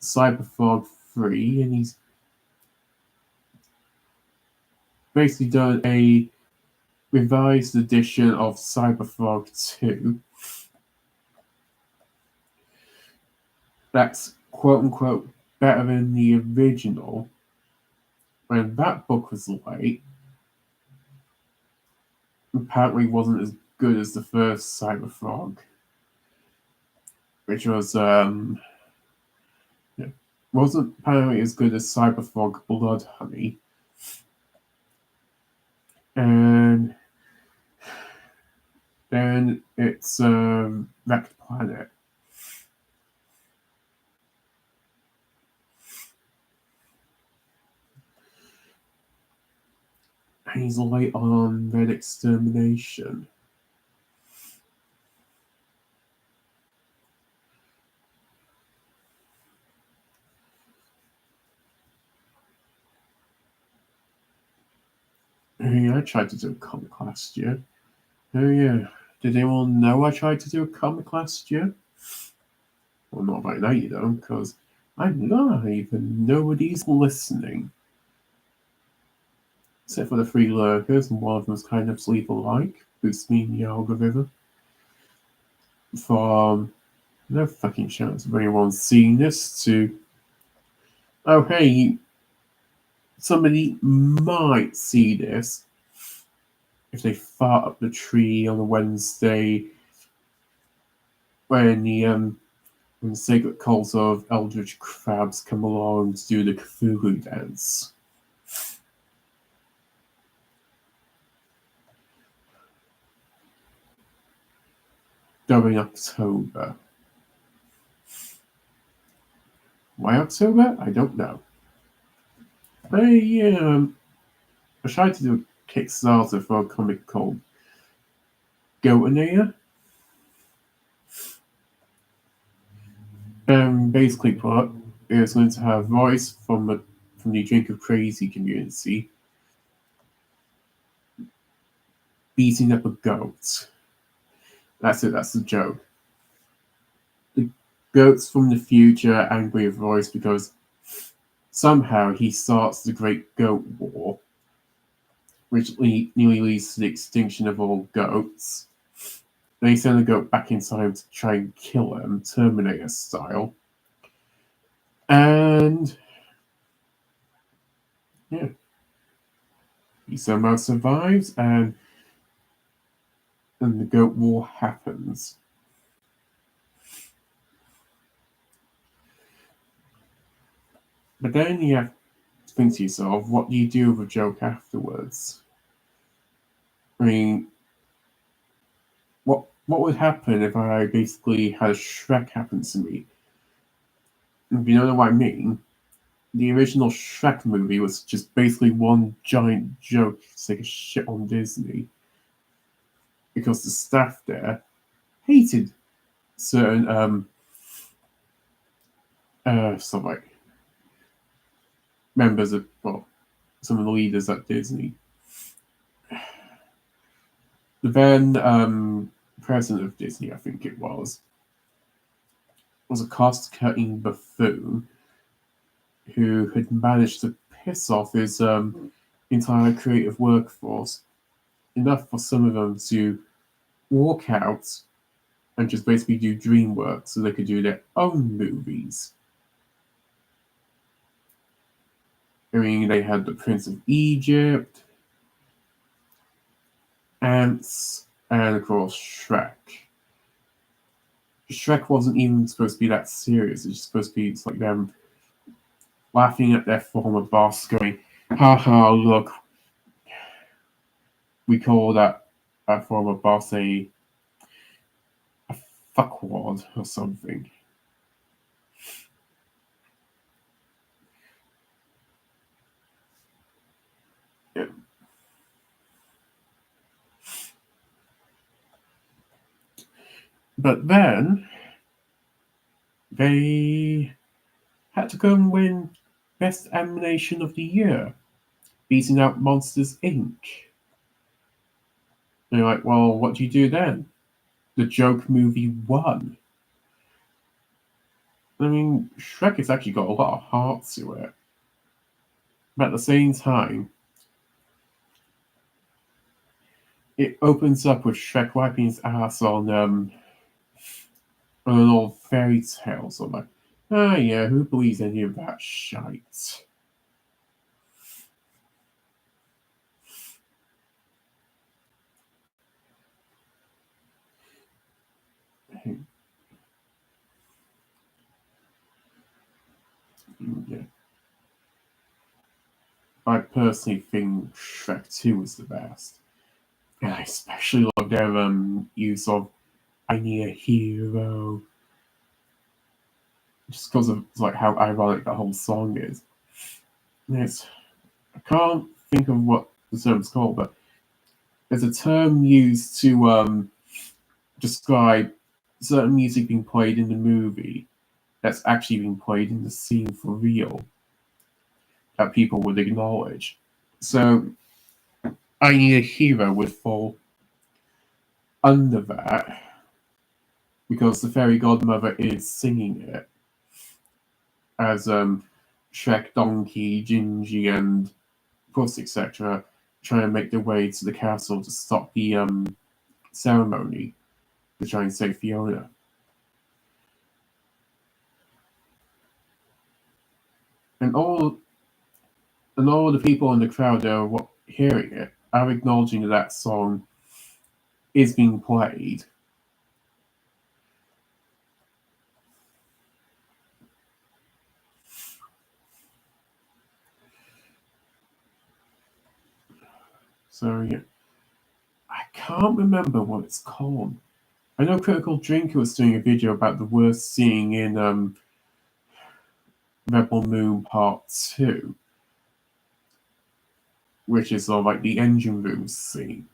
Cyberfrog 3, and he's basically done a revised edition of Cyberfrog 2 that's quote unquote better than the original. When that book was late, apparently wasn't as good as the first Cyberfrog, which was yeah, wasn't apparently as good as Cyberfrog Blood Honey. And then it's Wrecked Planet. And he's late on Red Extermination. Oh yeah, I tried to do a comic last year. Oh yeah. Did anyone know I tried to do a comic last year? Well, not right now, you don't, because I'm live and nobody's listening. Except for the three lurkers, and one of them's kind of sleep alike, boosts me in the algorithm. From no fucking chance of anyone seeing this to, oh hey, somebody might see this if they fart up the tree on a Wednesday when the sacred cult of eldritch crabs come along to do the Cthulhu dance. During October. Why October? I don't know. I tried to do a Kickstarter for a comic called Goatania. Basically put, it's going to have voice from the Drink of Crazy community beating up a goat. That's it, that's the joke. The goat's from the future angry with voice because somehow he starts the Great Goat War, which nearly leads to the extinction of all goats. They send the goat back in time to try and kill him, Terminator style. And yeah, he somehow survives, and the goat war happens. But then you have to think to yourself, what do you do with a joke afterwards? I mean, what would happen if I basically had Shrek happen to me? If you don't know what I mean, the original Shrek movie was just basically one giant joke to take a shit on Disney because the staff there hated certain sort of like members of some of the leaders at Disney. The then president of Disney, I think it was a cost-cutting buffoon who had managed to piss off his entire creative workforce enough for some of them to walk out and just basically do dream work so they could do their own movies. I mean, they had The Prince of Egypt, Ants, and of course Shrek. Shrek wasn't even supposed to be that serious. It's just supposed to be like them laughing at their former boss, going, "Haha, look, we call that former boss a fuckwad or something." Yeah. But then they had to go and win Best Animation of the Year, beating out Monsters Inc. And you're like, well, what do you do then? The joke movie won. I mean, Shrek has actually got a lot of heart to it. But at the same time, it opens up with Shrek wiping his ass on an old fairy tale. So I'm like, ah, yeah, who believes any of that shite? Yeah. I personally think Shrek 2 is the best. And I especially love their use of I need a hero. Just because of like how ironic that whole song is. And I can't think of what the term's called, but there's a term used to describe certain music being played in the movie that's actually being played in the scene for real that people would acknowledge. So I Need a Hero would fall under that because the fairy godmother is singing it as Shrek, Donkey, Gingy, and Puss, etc., trying to make their way to the castle to stop the ceremony to try and save Fiona. And all the people in the crowd that are hearing it are acknowledging that that song is being played. So yeah, I can't remember what it's called. I know Critical Drinker was doing a video about the worst scene in Rebel Moon Part 2, which is sort of like the engine room scene,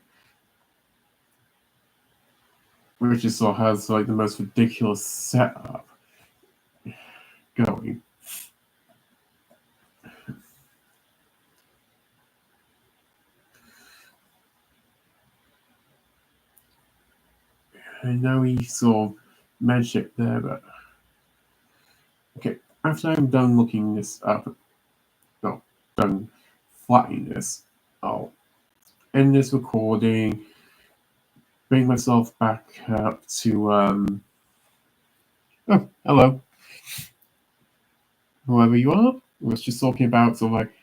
which is sort of has like the most ridiculous setup going. I know he sort of mentioned it there, but okay, after I'm done looking this up, no, done flattening this, I'll end this recording, bring myself back up to oh, hello, whoever you are. I was just talking about sort of like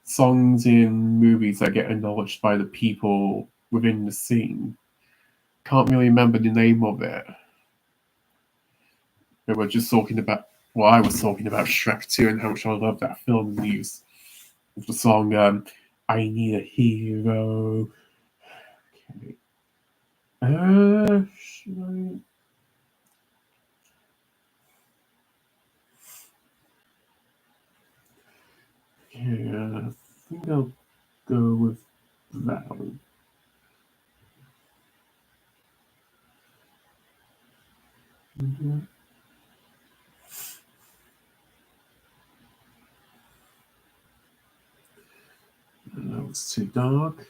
songs in movies that get acknowledged by the people within the scene. Can't really remember the name of it. We were just talking about, well, I was talking about Shrek 2 and how much I love that film and the use of the song I Need a Hero. Okay. Should I... Yeah, I think I'll go with that one. Mhm. That was too dark.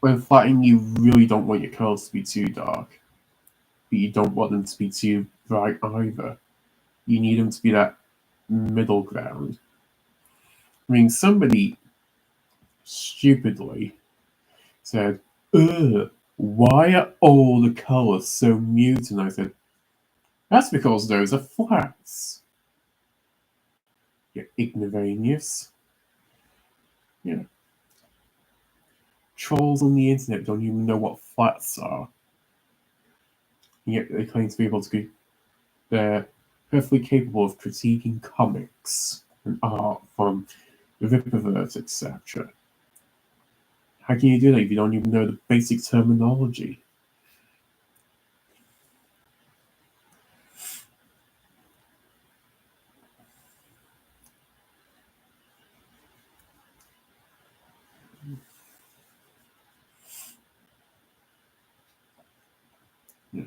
When fighting, you really don't want your colors to be too dark, but you don't want them to be too bright either. You need them to be that middle ground. I mean, somebody stupidly said, ugh, why are all the colors so muted? And I said, that's because those are flats. You ignoramus. Yeah. Trolls on the internet don't even know what flats are. And yet they claim to be able to be, they're perfectly capable of critiquing comics and art from the Rippaverse, etc. How can you do that if you don't even know the basic terminology? Yeah.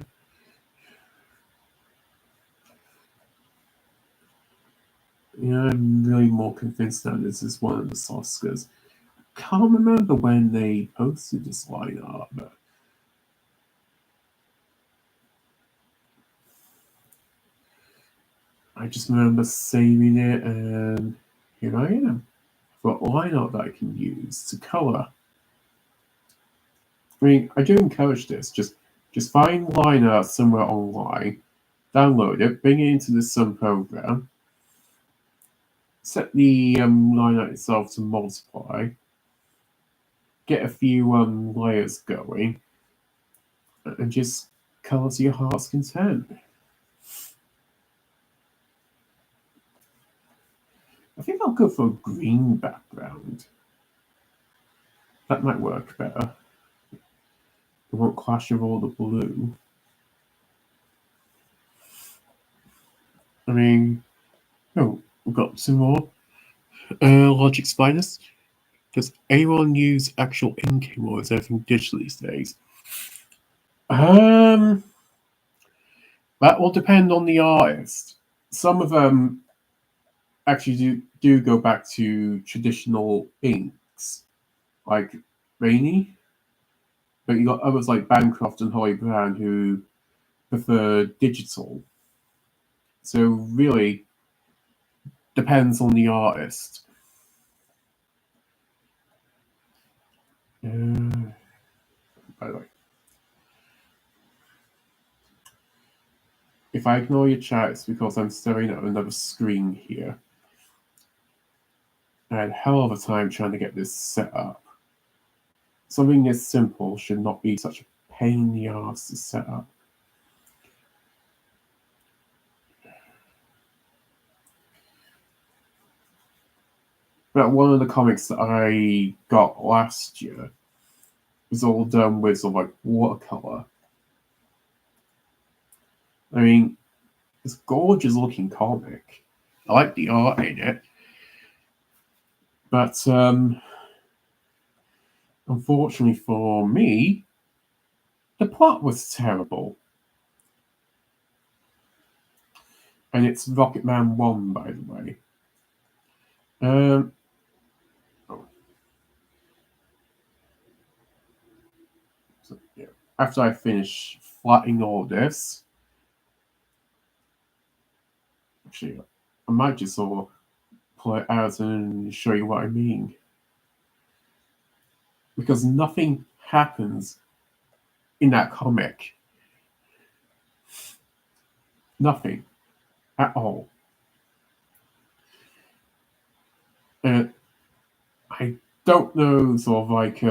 Yeah, I'm really more convinced that this is one of the Oscars. Can't remember when they posted this lineup, but I just remember saving it, and here I am. I've got line art that I can use to color. I mean, I do encourage this. Just find line art somewhere online, download it, bring it into the Sun program, set the line art itself to multiply, get a few layers going, and just color to your heart's content. I think I'll go for a green background. That might work better. It won't clash with all the blue. I mean, oh, we've got some more logic spiders. Does anyone use actual inking or is everything digital these days? That will depend on the artist. Some of them actually do go back to traditional inks, like Rainy. But you got others like Bancroft and Holly Brown who prefer digital. So really depends on the artist. By the way, if I ignore your chat, it's because I'm staring at another screen here. I had a hell of a time trying to get this set up. Something this simple should not be such a pain in the ass to set up. But one of the comics that I got last year was all done with sort of like watercolor. I mean, it's a gorgeous looking comic. I like the art in it. But unfortunately for me, the plot was terrible. And it's Rocketman 1, by the way. So, yeah. After I finish flattening all this, actually, I might just sort of pull it out and show you what I mean. Because nothing happens in that comic. Nothing at all. And I don't know sort of like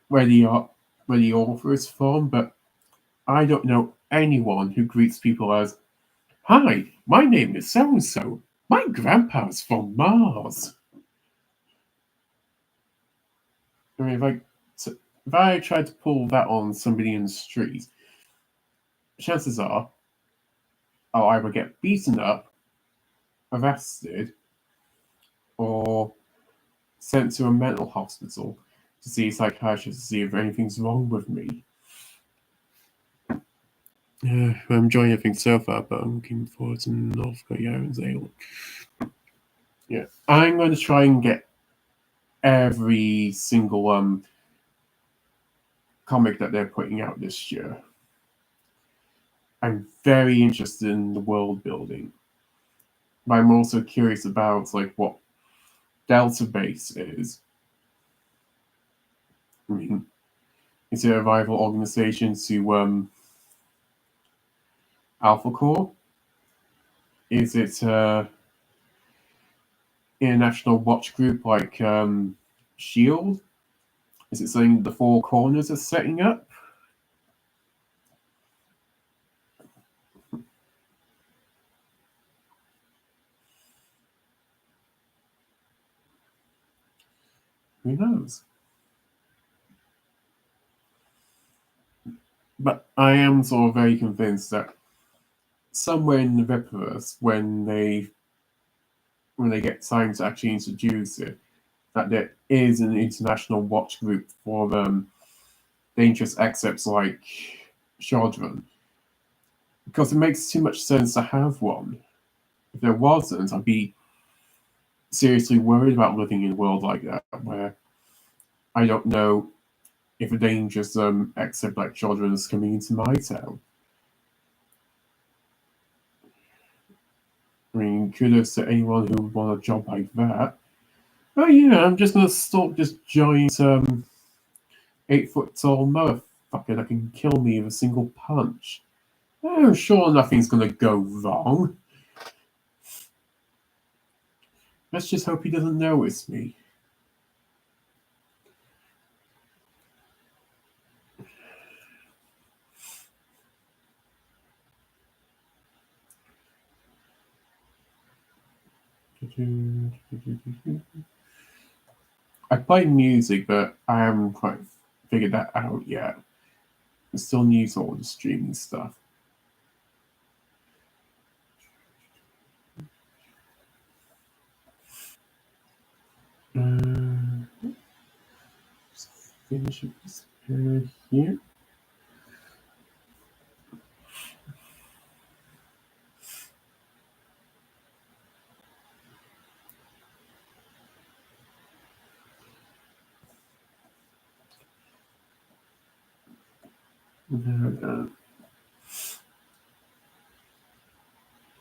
where the author is from, but I don't know anyone who greets people as, "Hi, my name is so and so. My grandpa's from Mars." I mean, if I tried to pull that on somebody in the street, chances are I'll either get beaten up, arrested, or sent to a mental hospital to see a psychiatrist to see if anything's wrong with me. I'm enjoying everything so far, but I'm looking forward to North Korea and Zealand. Yeah, I'm going to try and get every single comic that they're putting out this year. I'm very interested in the world building, but I'm also curious about like what Delta Base is. I mean, is it a rival organization to Alpha Corps? Is it a international watch group like Shield? Is it something the Four Corners are setting up? Who knows? But I am sort of very convinced that somewhere in the Ripperverse, when they get time to actually introduce it, that there is an international watch group for dangerous excepts like Shodron. Because it makes too much sense to have one. If there wasn't, I'd be seriously worried about living in a world like that, where I don't know if a dangerous except like Shodron is coming into my town. I mean, kudos to anyone who would want a job like that. Oh yeah, I'm just gonna stalk this giant 8 foot tall motherfucker that can kill me with a single punch. Oh, sure, nothing's gonna go wrong. Let's just hope he doesn't notice me. I play music, but I haven't quite figured that out yet. I still need all the streaming stuff. Just finish this here.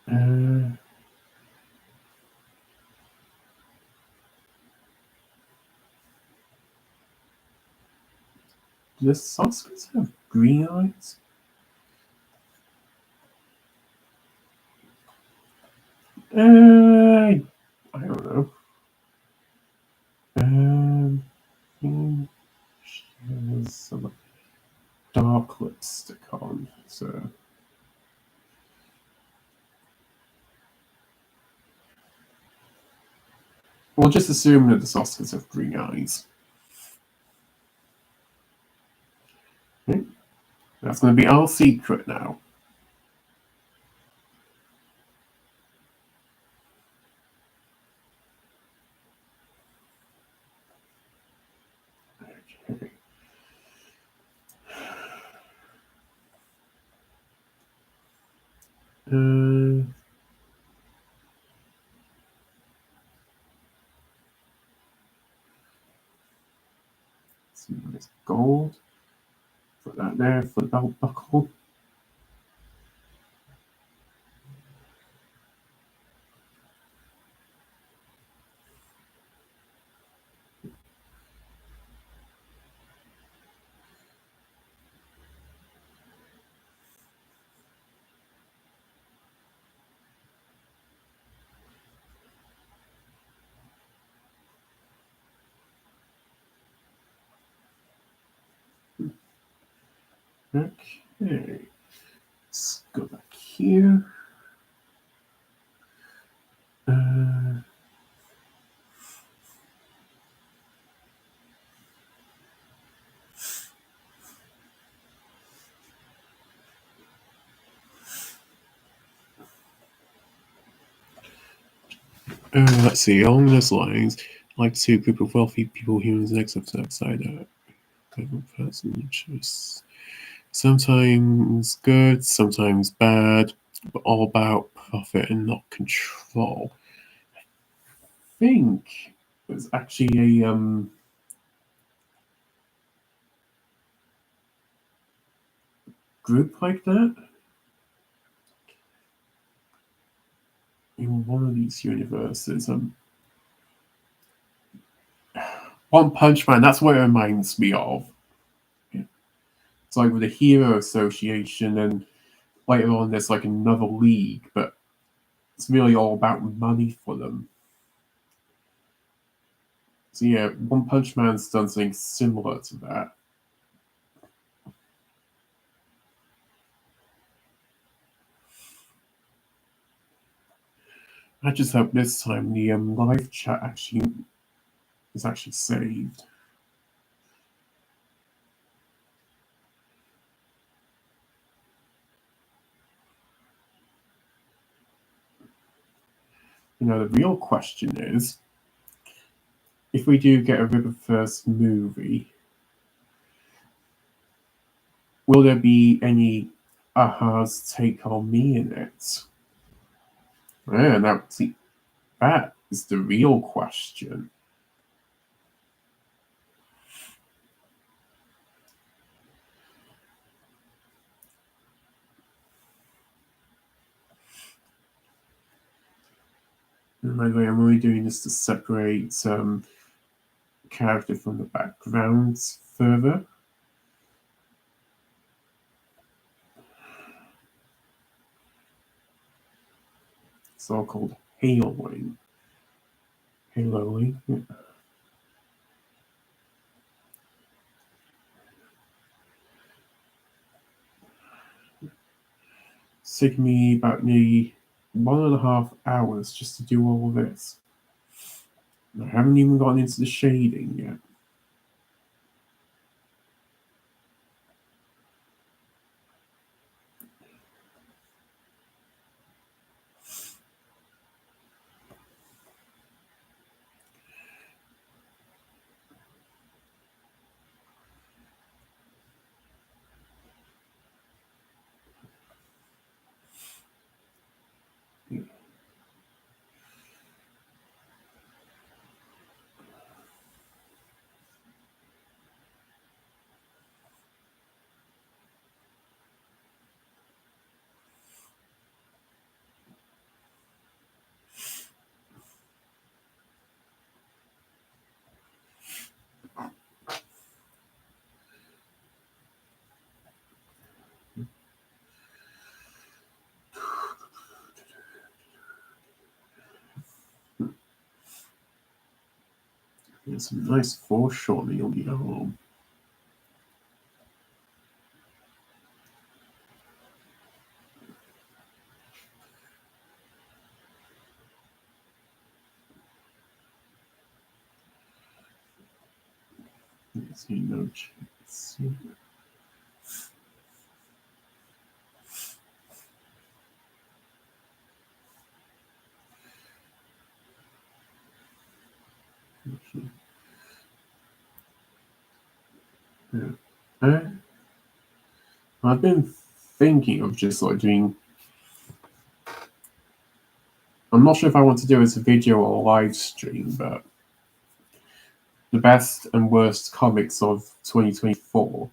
Uh, do the Saskats have green eyes? I don't know. She has some dark lipstick on, so. We'll just assume that the Saskats have green eyes. Okay. That's going to be our secret now. Okay. See, it's gold. Put that there for the belt buckle. Okay. Let's go back here. Let's see. Along those lines, like to see a group of wealthy people, humans, next outside person choice. Sometimes good, sometimes bad, but all about profit and not control. I think there's actually a group like that in one of these universes. One Punch Man. That's what it reminds me of. It's like with the Hero Association, and later on there's like another league, but it's really all about money for them. So yeah, One Punch Man's done something similar to that. I just hope this time the live chat actually is actually saved. You know, the real question is, if we do get a Riververse movie, will there be any Aha's Take on Me in it? Yeah, that is the real question. And by the way, I'm only doing this to separate character from the background further. It's all called haloing. Haloing. Yeah. It's taken me about nearly 1.5 hours just to do all of this. I haven't even gotten into the shading yet. There's some nice foreshortening on the arm. There's no chance. Yeah. I've been thinking of just like doing. I'm not sure if I want to do it as a video or a live stream, but the best and worst comics of 2024.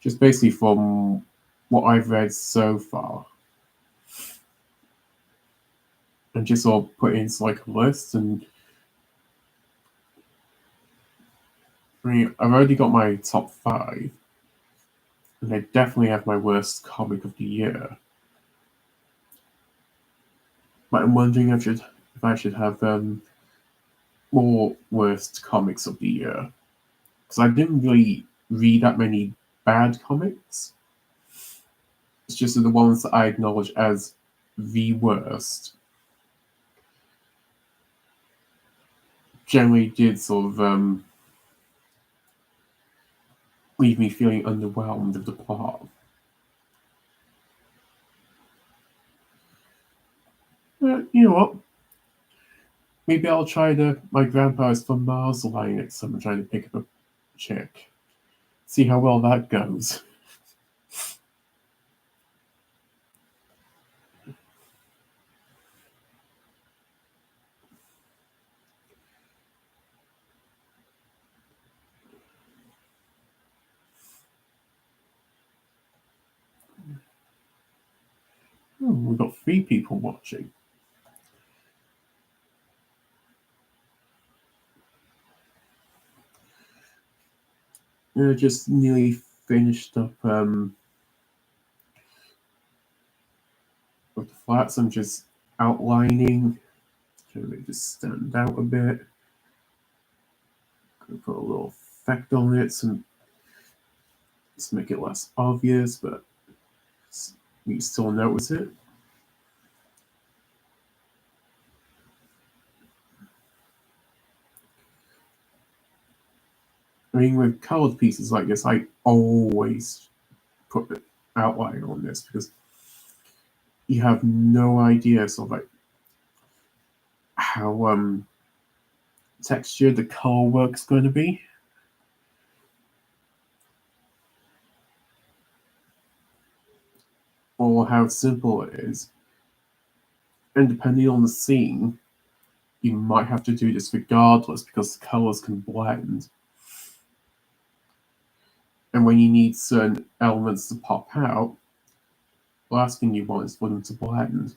Just basically from what I've read so far. And just sort of put it into like a list. And I mean, I've already got my top 5. And I definitely have my worst comic of the year. But I'm wondering if I should have more worst comics of the year. Because I didn't really read that many bad comics. It's just the ones that I acknowledge as the worst generally did sort of leave me feeling underwhelmed with the plot. You know what? Maybe I'll try My Grandpa is from Mars line next time I'm trying to pick up a chick. See how well that goes. We've got 3 people watching. Just nearly finished up with the flats. I'm just outlining, so they just stand out a bit. Gonna put a little effect on it, some just make it less obvious, but you still notice it. I mean, with colored pieces like this, I always put the outline on this because you have no idea sort of like how textured the color work's going to be. Or how simple it is. And depending on the scene, you might have to do this regardless because the colors can blend. And when you need certain elements to pop out, the last thing you want is for them to blend.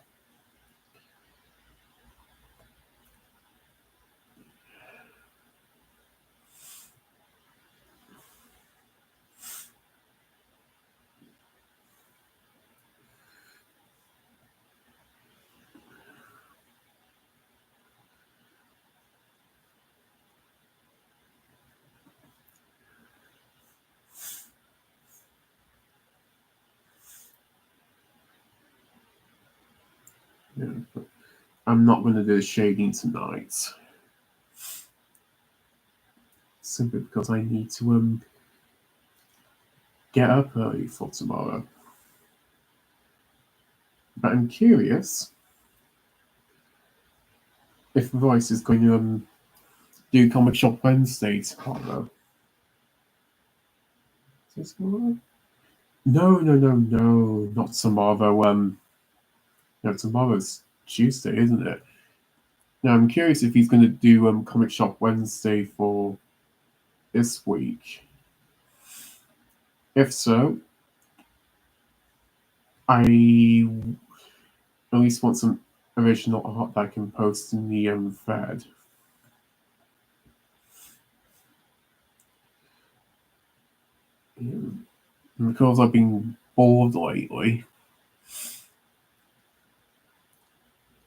Yeah, but I'm not going to do the shading tonight. Simply because I need to get up early for tomorrow. But I'm curious if Royce is going to do Comic Shop Wednesday tomorrow. Is it tomorrow? No, not tomorrow. No, tomorrow's Tuesday, isn't it? Now I'm curious if he's going to do Comic Shop Wednesday for this week. If so, I at least want some original art that I can post in the thread. And because I've been bored lately,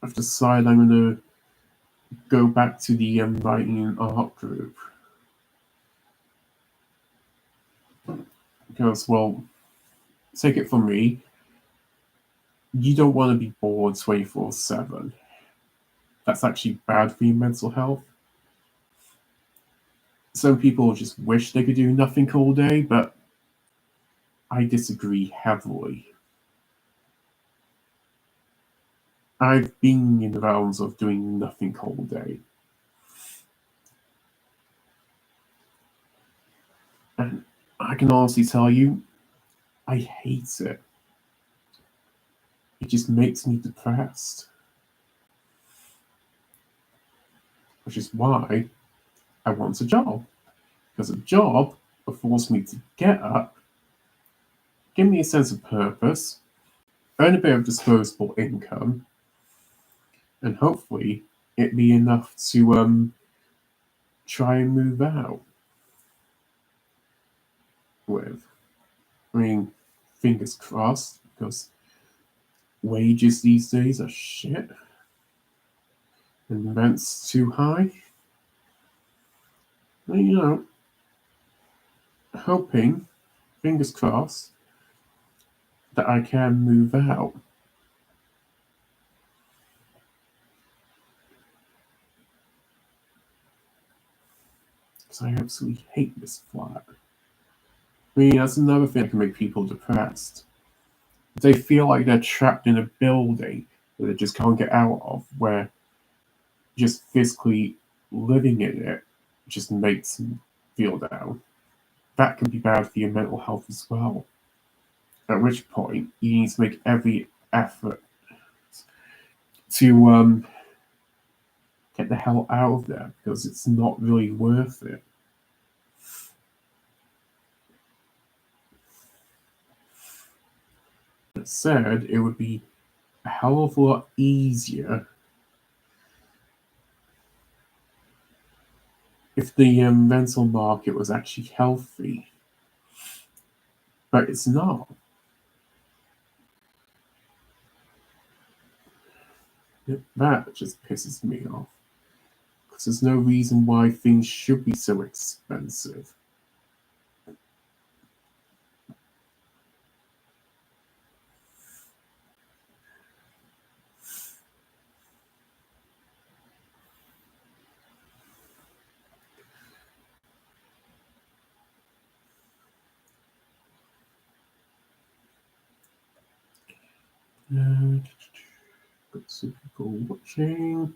I've decided I'm going to go back to the writing and art group. Because, well, take it from me, you don't want to be bored 24/7. That's actually bad for your mental health. Some people just wish they could do nothing all day, but I disagree heavily. I've been in the realms of doing nothing all day. And I can honestly tell you, I hate it. It just makes me depressed. Which is why I want a job. Because a job will force me to get up, give me a sense of purpose, earn a bit of disposable income, and hopefully it be enough to try and move out with. I mean, fingers crossed, because wages these days are shit and rent's too high. And, hoping, fingers crossed, that I can move out. Because I absolutely hate this flat. I mean, that's another thing that can make people depressed. They feel like they're trapped in a building that they just can't get out of, where just physically living in it just makes them feel down. That can be bad for your mental health as well. At which point, you need to make every effort to get the hell out of there, because it's not really worth it. That said, it would be a hell of a lot easier if the rental market was actually healthy. But it's not. That just pisses me off. Because there's no reason why things should be so expensive. Got some people watching.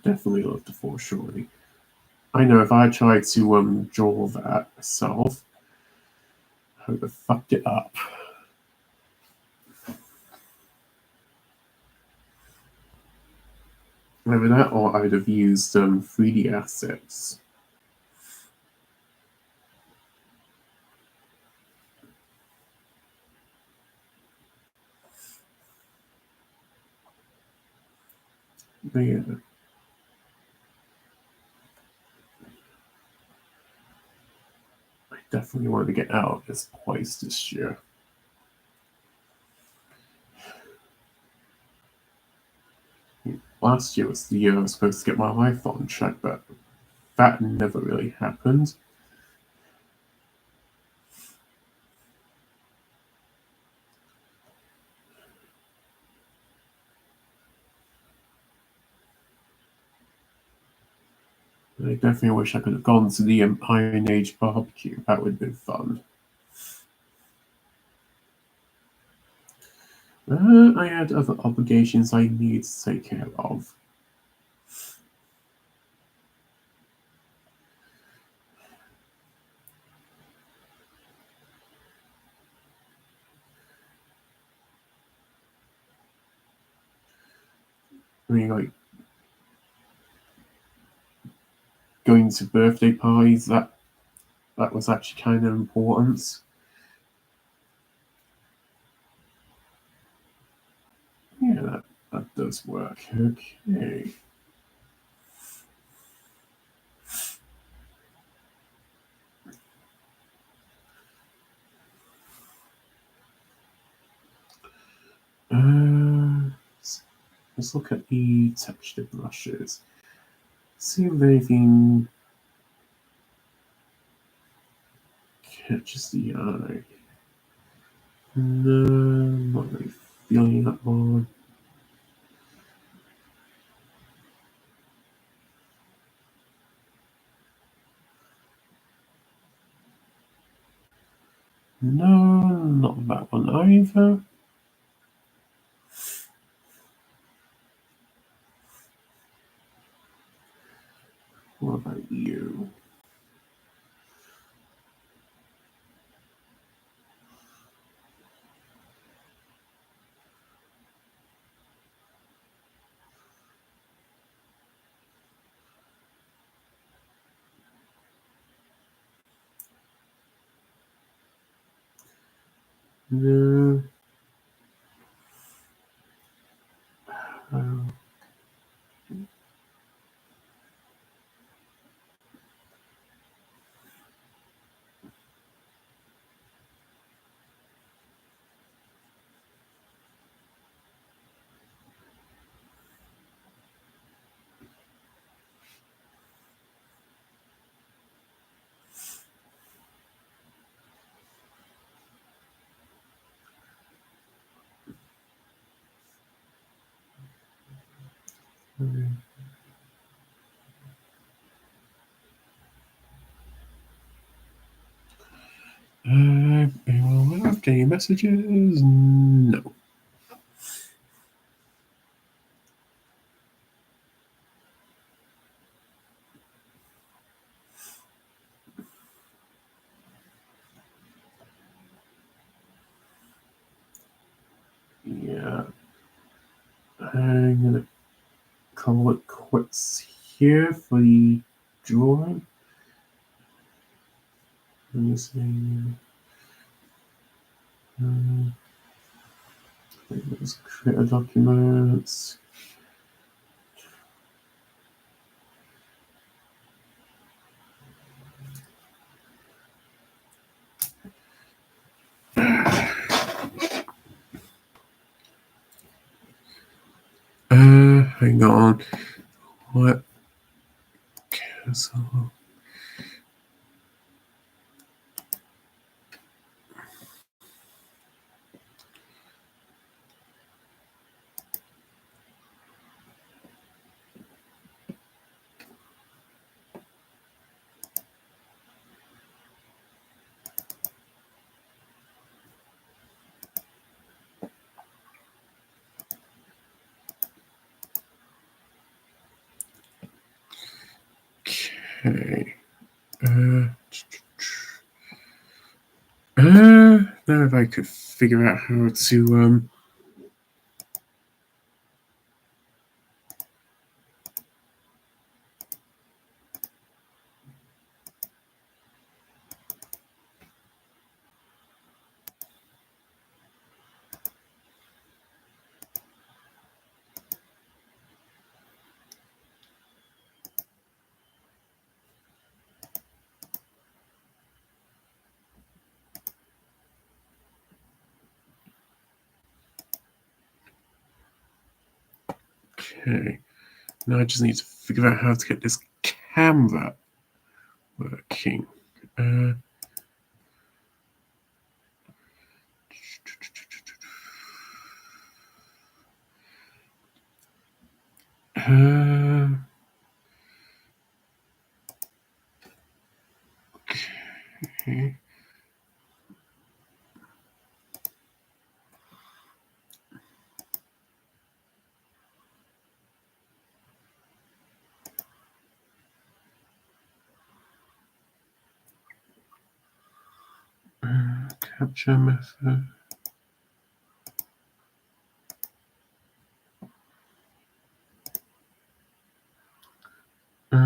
Definitely love the foreshortening. I know if I tried to draw that myself, I would have fucked it up. Either that or I'd have used 3D assets. But yeah. I definitely wanted to get out of this place this year. last year was the year I was supposed to get my iPhone checked, but that never really happened. I definitely wish I could have gone to the Iron Age barbecue. That would have been fun. I had other obligations I needed to take care of. I mean, like, going to birthday parties, that was actually kind of important. Yeah, that does work. Okay. Uh, let's look at the texture brushes. See if anything catches the eye. No, not really feeling that one. No, not that one either. What about you? No. Uh, anyone left? Any messages? No. Yeah. I'm gonna call it quits here for the drawing. I'm just saying, let's create a document. Hang on. What? Cancel. Okay. Now if I could figure out how to okay. Now I just need to figure out how to get this camera working. Okay. Capture method. No.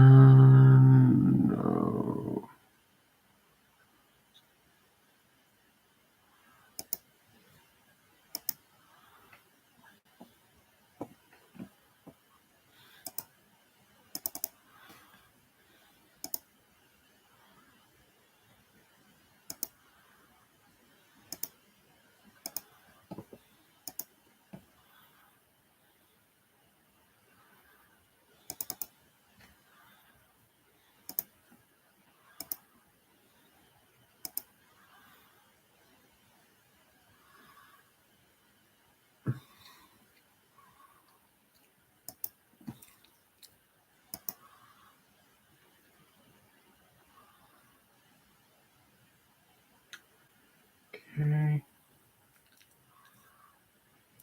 Okay.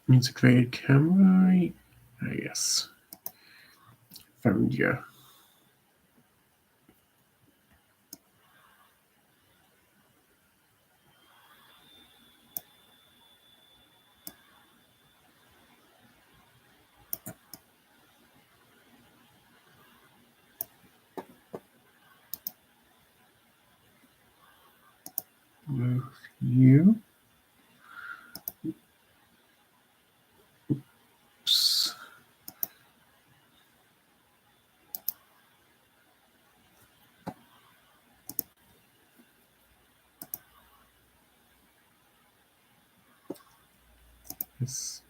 Integrated camera. Yes. Found you. Move you. Oops. Yes.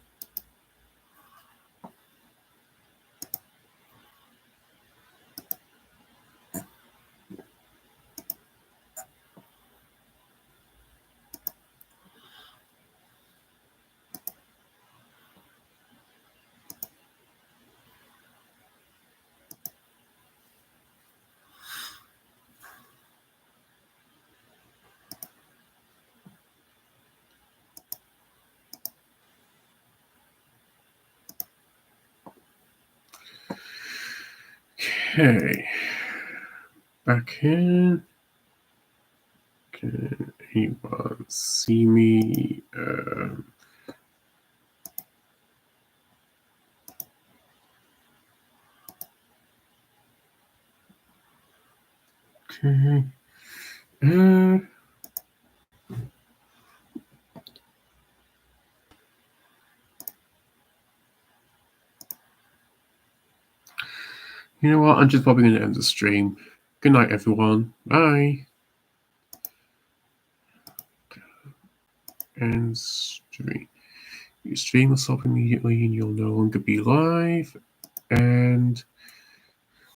Okay. Back in. Can anyone see me? Okay. You know what? I'm just probably going to end the stream. Good night, everyone. Bye. End stream. Your stream will stop immediately and you'll no longer be live. And